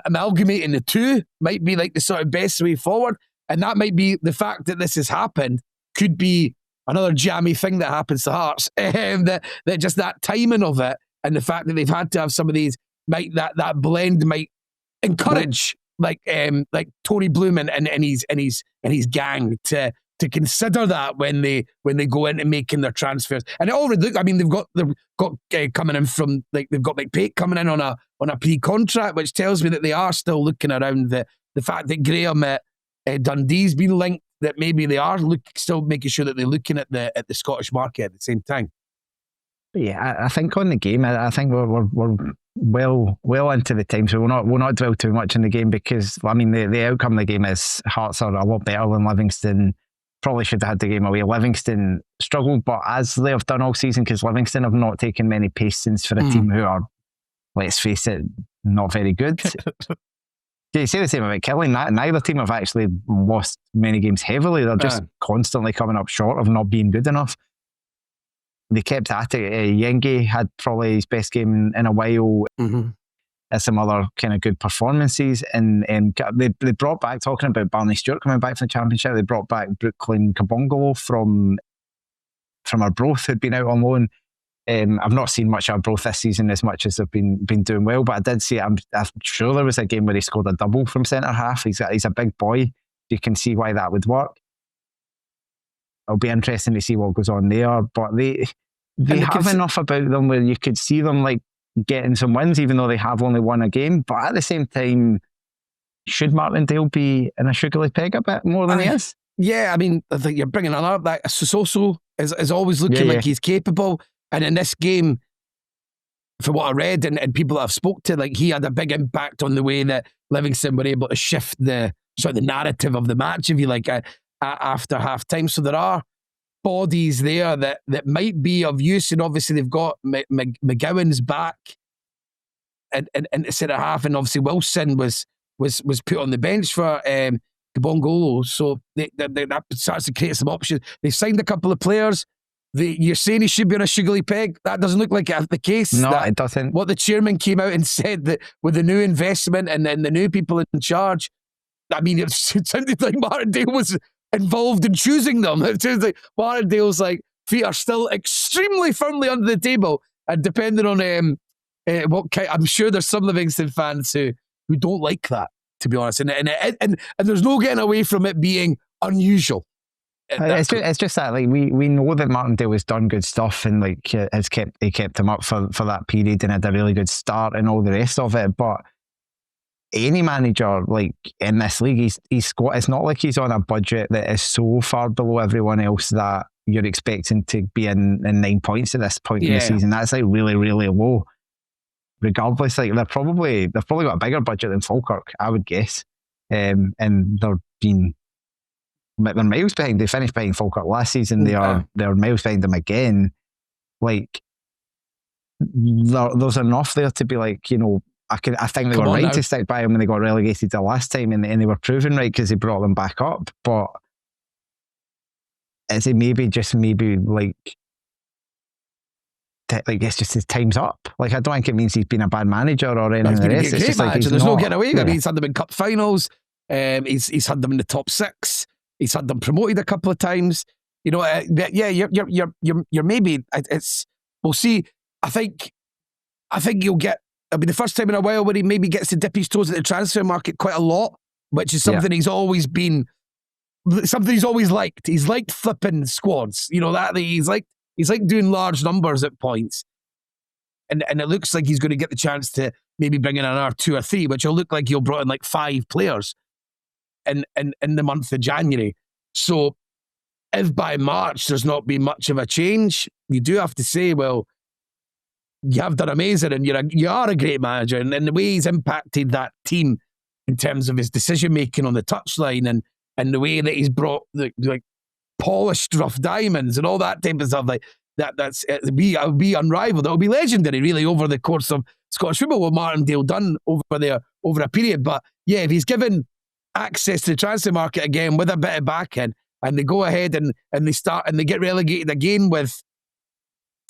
amalgamating the two might be like the sort of best way forward. And that might be the fact that this has happened, could be another jammy thing that happens to Hearts. That just that timing of it, and the fact that they've had to have some of these, might that blend might encourage like Tony Bloom and his gang to consider that when they go into making their transfers. And it already look, I mean, they've got coming in from, like, they've got McPake coming in on a pre-contract, which tells me that they are still looking around the fact that Graham at Dundee's been linked, that maybe they are still making sure that they're looking at the Scottish market at the same time. Yeah, I think on the game, I think we're well into the time, so we'll not dwell too much on the game, because I mean the outcome of the game is Hearts are a lot better than Livingston. Probably should have had the game away. Livingston struggled, but as they have done all season, because Livingston have not taken many pacings for a team who are, let's face it, not very good. You say the same about Killing. Neither team have actually lost many games heavily. They're just constantly coming up short of not being good enough. They kept at it. Yenge had probably his best game in a while. Some other kind of good performances, and they brought back, talking about Barney Stewart coming back from the Championship, they brought back Brooklyn Kabongolo from Arbroath, who'd been out on loan. I've not seen much of Arbroath this season as much as they've been doing well, but I did see, I'm sure there was a game where he scored a double from centre half. He's a big boy. You can see why that would work. It'll be interesting to see what goes on there, but they have enough about them where you could see them like getting some wins, even though they have only won a game. But at the same time, should Martindale be in a shoogly peg a bit more than he is? Yeah, I mean, I think you're bringing another up. That Soso is always looking like he's capable. And in this game, for what I read and people that I've spoke to, like, he had a big impact on the way that Livingston were able to shift the sort of the narrative of the match, if you like, after half time. So there are bodies there that might be of use, and obviously they've got McGowan's back and centre half, and obviously Wilson was put on the bench for Kabongolo, so that starts to create some options. They've signed a couple of players. You're saying he should be on a shoogly peg. That doesn't look like the case. No, it doesn't. What the chairman came out and said, that with the new investment and then the new people in charge, I mean, it sounded like Martindale was involved in choosing them. It sounds like Martindale's feet are still extremely firmly under the table, and depending on what kind, I'm sure there's some Livingston fans who don't like that, to be honest, and there's no getting away from it being unusual. It's just that, like, we know that Martindale has done good stuff, and like he kept him up for that period and had a really good start and all the rest of it, but any manager like in this league, he's it's not like he's on a budget that is so far below everyone else that you're expecting to be in 9 points at this point in the season. That's like really, really low. Regardless, like they've probably got a bigger budget than Falkirk, I would guess. And they're miles behind. They finished behind Falkirk last season. They're miles behind them again. Like there's enough there to be like, you know, I think they were right to stick by them when they got relegated the last time, and they were proven right because they brought them back up. But is it maybe like it's just his time's up? Like, I don't think it means he's been a bad manager or anything. It's just like there's no getting away. He's had them in cup finals. He's had them in the top 6. He's had them promoted a couple of times. You know, you're maybe it's. We'll see. I think you'll get. It'll be the first time in a while where he maybe gets to dip his toes at the transfer market quite a lot, which is something he's always been. Something he's always liked. He's liked flipping squads. You know that he's like doing large numbers at points, and it looks like he's going to get the chance to maybe bring in another 2 or 3, which will look like he'll brought in like 5 players in the month of January. So if by March there's not been much of a change, you do have to say, well, you have done amazing and you are a great manager, and the way he's impacted that team in terms of his decision making on the touchline and the way that he's brought like polished rough diamonds and all that type of stuff, like it'll be unrivaled. It'll be legendary, really, over the course of Scottish football, what Martindale done over there over a period. But yeah, if he's given access to the transfer market again with a bit of backing, and they go ahead and they start and they get relegated again with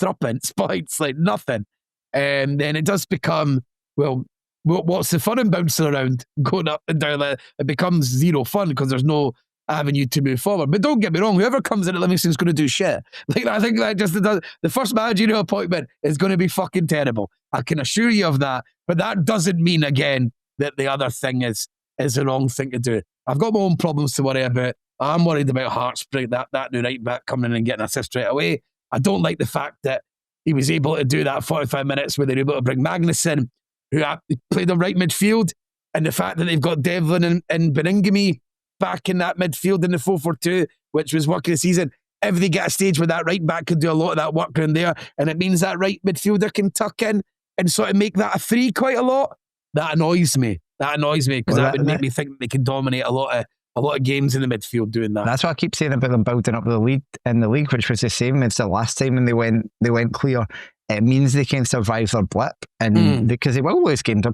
threepence points, like nothing, and then it does become, well, what's the fun in bouncing around, going up and down? It becomes zero fun because there's no avenue to move forward. But don't get me wrong, whoever comes in at Livingston's going to do shit. Like, I think that just does. The first managerial appointment is going to be fucking terrible. I can assure you of that. But that doesn't mean, again, that the other thing is the wrong thing to do. I've got my own problems to worry about. I'm worried about Hearts, that new right back coming in and getting an assist straight away. I don't like the fact that he was able to do that 45 minutes where they were able to bring Magnuson, who played on right midfield, and the fact that they've got Devlin and Beningame back in that midfield in the 4-4-2, which was working the season. If they get a stage where that right back could do a lot of that work around there, and it means that right midfielder can tuck in and sort of make that a 3 quite a lot, that annoys me. Because that would make me think they can dominate a lot of games in the midfield doing that. That's what I keep saying about them building up the lead in the league, which was the same as the last time when they went clear. It means they can survive their blip, and because they will lose games.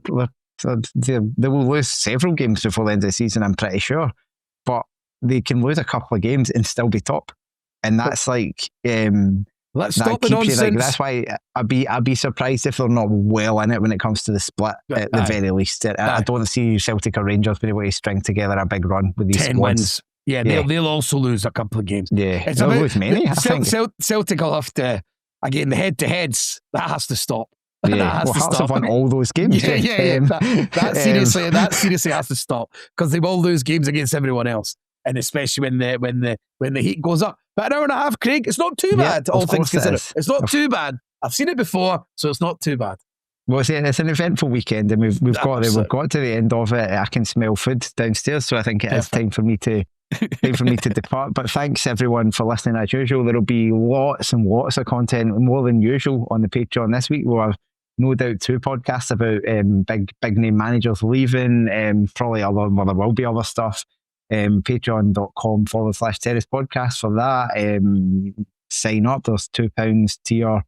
They will lose several games before the end of the season, I'm pretty sure. But they can lose a couple of games and still be top, and that's like let's stop the nonsense. That's why I'd be surprised if they're not well in it when it comes to the split at the very least. I don't see Celtic or Rangers being able to string together a big run with these 10 wins. Yeah, they'll also lose a couple of games. Yeah, they'll lose many. I think Celtic will have to, again, the head-to-heads, that has to stop. Yeah, Hearts have won all those games. Yeah. That seriously has to stop, because they will lose games against everyone else, and especially when the heat goes up. But an hour and a half, Craig, it's not too bad. All things considered, it's not too bad. I've seen it before, so it's not too bad. Well, it's an eventful weekend, and we've got to the end of it. I can smell food downstairs, so I think it is time for me to depart. But thanks everyone for listening as usual. There'll be lots and lots of content, more than usual, on the Patreon this week. We'll have no doubt 2 podcasts about big name managers leaving. Probably there will be other stuff. Patreon.com/Terrace Podcast for that. Sign up. There's £2 tier,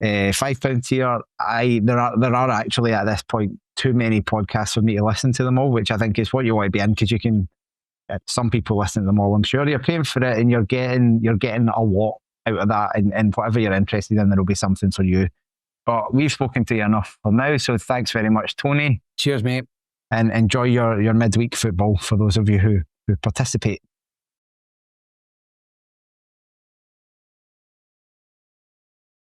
£5 tier. There are actually at this point too many podcasts for me to listen to them all, which I think is what you want to be in, because you can. Some people listen to them all. I'm sure you're paying for it, and you're getting a lot out of that. And whatever you're interested in, there will be something for you. But we've spoken to you enough for now, so thanks very much, Tony. Cheers, mate. And enjoy your midweek football for those of you who participate.